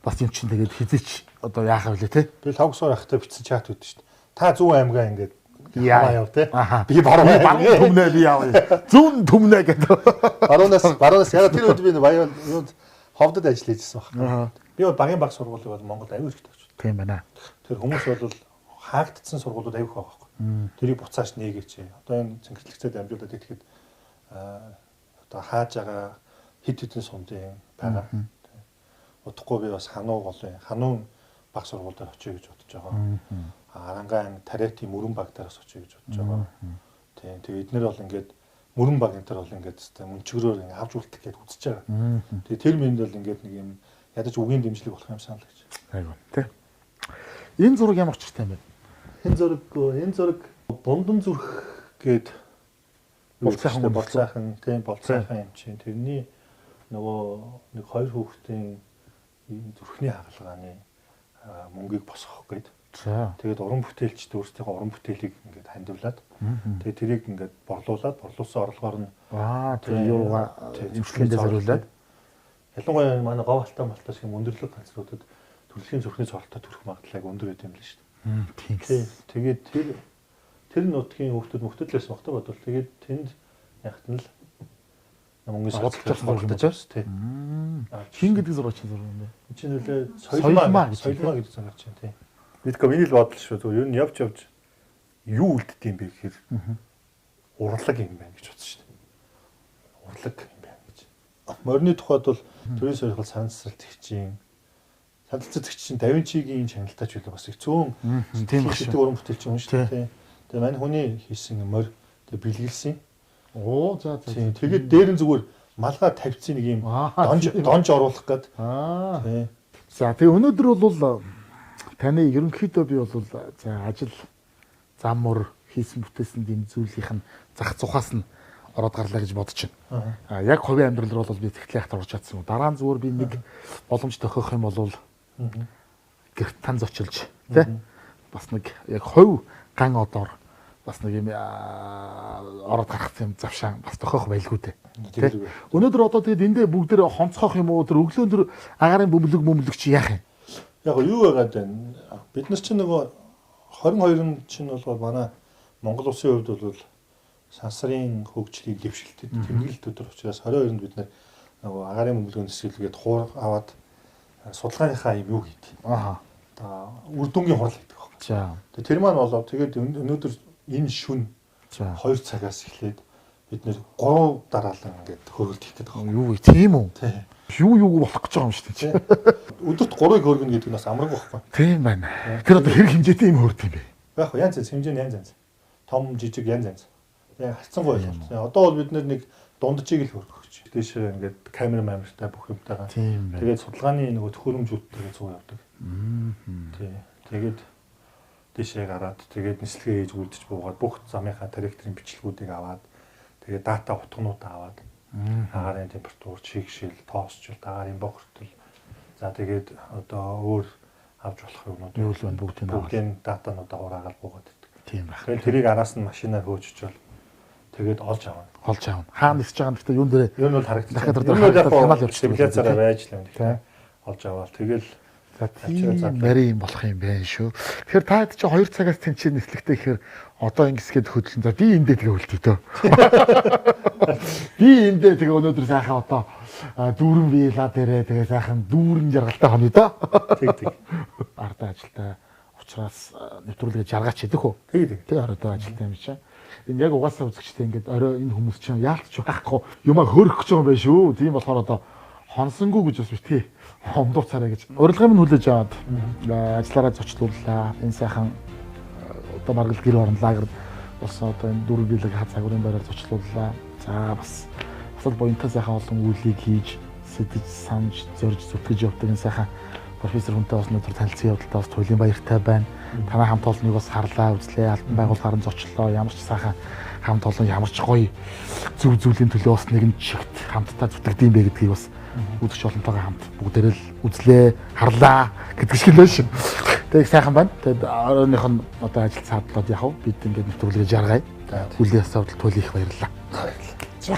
бас юм чинь тэгээд хизээч одоо яах вэ тий? Би Лавгсуур ахтай бичсэн чат үүд шүү дээ. Та зүүн аймгаа ингээд яав тий. Би баруун төмнөө би яав. Зүүн төмнөө гэдэг. Баруунаас яг тэр үед би баян юунд ховдод ажиллаж ирсэн баг. Би бол багийн баг сургуулийг бол Монголд аюул ихтэй очив. Тийм байна. Тэр хүмүүс бол хаагдсан сургуулиуд аюул байгаа байхгүй. Тэрийг буцааш нээгээч. Одоо энэ цэнгэрлэгцээд амжуулаад идэхэд одоо хааж байгаа хэд хэдэн сумдын байгаа. Удахгүй би бас хануун баг сургууль дээр очие гэж бодож байгаа. Арангаан Тариати мөрөн баг дээрээс очие гэж бодож байгаа. Тийм. Тэгээ эднэр бол ингээд мөрөн баг энэ төр бол ингээд мөнчгөрөөр ингээд авч үлдэх гэж үзэж байгаа. Тэгээ тэр минь бол ингээд нэг юм ядаж үгийн дэмжлэг болох юм санал гэж. Айгу тий. Энэ зураг ямар учиртай юм бэ? Энэ зураг Бундан зүрх гээд Болцоохон болцоохон тийм болцоохон юм чинь тэрний нөгөө нэг хоёр хүүхдийн зүрхний хагалгааны мөнгийг босгох гээд За. тэгээд уран бүтээлчд өөрсдийнхөө уран бүтээлийг ингээд хандивлаад тэгээд тэрийг ингээд борлуулсан орлогоор нь Тэр юугаа имчилгээндээ зориулаад ялангуяа манай говь алтан малтаас юм өндөрлөг ганцруудад төрөлхийн зүрхний цоролтой төрөх магадлал өндөр байт юм л шүү дээ. Тэгээд тэр нутгийн хүүхдүүдээс багтаа бодвол тэгээд тэнд ягт нь л мөнгөс бодлож болгож байна тий. Хин гэдэг зураач зураг юм бэ? Энд чинь үлээ соёлмаа гэдэг зураач чинь тий. Бид миний л бодол шүү. Юу нь явж юу үлддэм юм бэ гэхээр урлаг юм байна гэж бодсон шүү дээ. Урлаг юм байна гэж. Морины тухайд бол төрийн сорилгол саналцалцэгчийн Да Винчигийн чаналтаач үлээ бас их зүүн тийм их гэдэг уран бүтээлч юм шүү дээ. Тэгээ мань хүний хийсэн морь тэгээ бэлгэлсэн. За. Тэгээд дээр нь зүгээр малгай тавьчихсан нэг юм донж оруулах гээд. Тий. За тэгээ өнөөдөр бол таны ерөнхийдөө би бол за ажил зам мөр хийсэн бүтээсэн юм зүйлийнх нь зах цухаас нь ороод гарлаа гэж бодож байна. Яг хувийн амьдрал руу бол би тэгтлээ хат орж чадсан юм. Дараа нь зүгээр би нэг боломж тохиох юм бол гэрт тань зочилж тий бас нэг яг хувь ган одоор бас нэг юм ороод гарах юм завшаа бас тохиох байлгүй дээ. Тий. Өнөөдөр одоо тэгээд эндээ бүгд дээр хонцгоох юм уу тэр өглөөн тэр агарын бөмбөлөг чи яах юм? Яг юу байгаад байна? Бид нар чинь нөгөө 22-нд чинь бол манай Монгол улсын хувьд бол сансрын хөгжлийн дэвшилтэд тэмдэглэлт өдөр учраас 22-нд бид нар нөгөө агарын бөмбөлгөөний хэсгэлгээд хуур аваад судалгааныхаа юм юу хийдэг. Үр дүнгийн хурал гэдэг байна. За. Тэгээ тэр маань болоо тэгээд өнөөдөр энэ шүн 2 цагаас эхлээд бид нэр 3 дараалан ингээд хөргөлт хийх гэдэг байна. Юу тийм үү? Тий. Юу болох гэж байгаа юм шүү дээ. Өдөрт 3-ыг хөргөнө гэдэг нь бас амаргүй байхгүй. Тийм байна. Тэр одоо хэрэг хэмжээтэй юм хөрд юм бэ? Яг янз янз хэмжээ нь янз янз. Том жижиг янз янз. Тэгээ хацсангүй ойлголт. Одоо бол бид нэг дунджийг л хөргөх гэж. Тийш ингээд камер мамертай бүх юмтайгаа. Тэгээд судалгааны нөгөө төхөөрөмжүүдтэйгээ зуг явдаг. Тий. Тэгээд тийшээ гараад тэгээд нислэгээ хийж үлдэж буугаад бүх замынхаа тракторын бичлэгүүдийг аваад тэгээд дата утгнуудаа аваад агарын температур, чигшил, тоосчл, агарын бохирдол. За тэгээд одоо өөр авч болох юмнууд юу л байна бүгдийн датануудаа ураагаад буугаад байдаг. Тийм байх. Тэгээд тэрийг араас нь машинаар хөөжчвөл тэгээд олж авна. Хаана нисэж байгаа нь гэхдээ юун дээр юу нь бол харагдчих. Канал явуулчих. Стабилизераар байж л юм тийм. Олж аваад тэгэл нарийн болох юм байна шүү. Тэгэхээр та хэд чи 2 цагаас тэнцээ нислэгтэй гэхээр одоо ингэсгээд хөдлөн. За би эндээ тэгээ үлдээ дөө. Би эндээ тэгээ өнөөдөр сайхан одоо дүүрэн вила дээрээ тэгээ сайхан дүүрэн жаргалтай хоно доо. Тэг. Ардаа ажилтаа учраас нэвтрүүлгээ жаргаач хийдэг хөө. Тэг оройдоо ажилтаа юм чинь. Энэ яг угаасаа үзэгчтэй ингээд орой энэ хүмүүс чинь яалтч байхгүй юмаа хөөрөх гэж байгаа юм байна шүү. Тийм болохоор одоо хонсонгүй гэж бас битгий хомдууцаарай гэж. Урилгын минь хүлээж аваад ажиллаараа зочлууллаа. Энэ сайхан одоо баргал гэр орон лагер болсон одоо энэ 4 билег хад цагуурын байраар зочлууллаа. За бас л буянтай сайхан олон үйлийг хийж сэдэж санаж зорж зүтгэж явдаг энэ сайхан профессор хүнтэй бас өнөөдөр танилцсан явдалтай бас туйлын баяртай байна. Танай хамт олныг бас харлаа, үзлээ, албан байгууллагаар нь зочлоо. Ямар ч сайхан хамт олон ямар ч гоё зөв зүйлийн төлөө бас нэгэн чигт хамтдаа зүтгэдэм бэ гэдгийг бас үзэгч олонтойгоо хамт бүгдээрээ л үзлээ, харлаа гэдэг шиг л байна шүү. Тэг сайхан байна. Тэгэд оройных нь одоо ажил цаадлаад яхав. Бид ингээд нэвтрүүлгээ жаргая. Хүлээс авалт туйл их баярлалаа. За.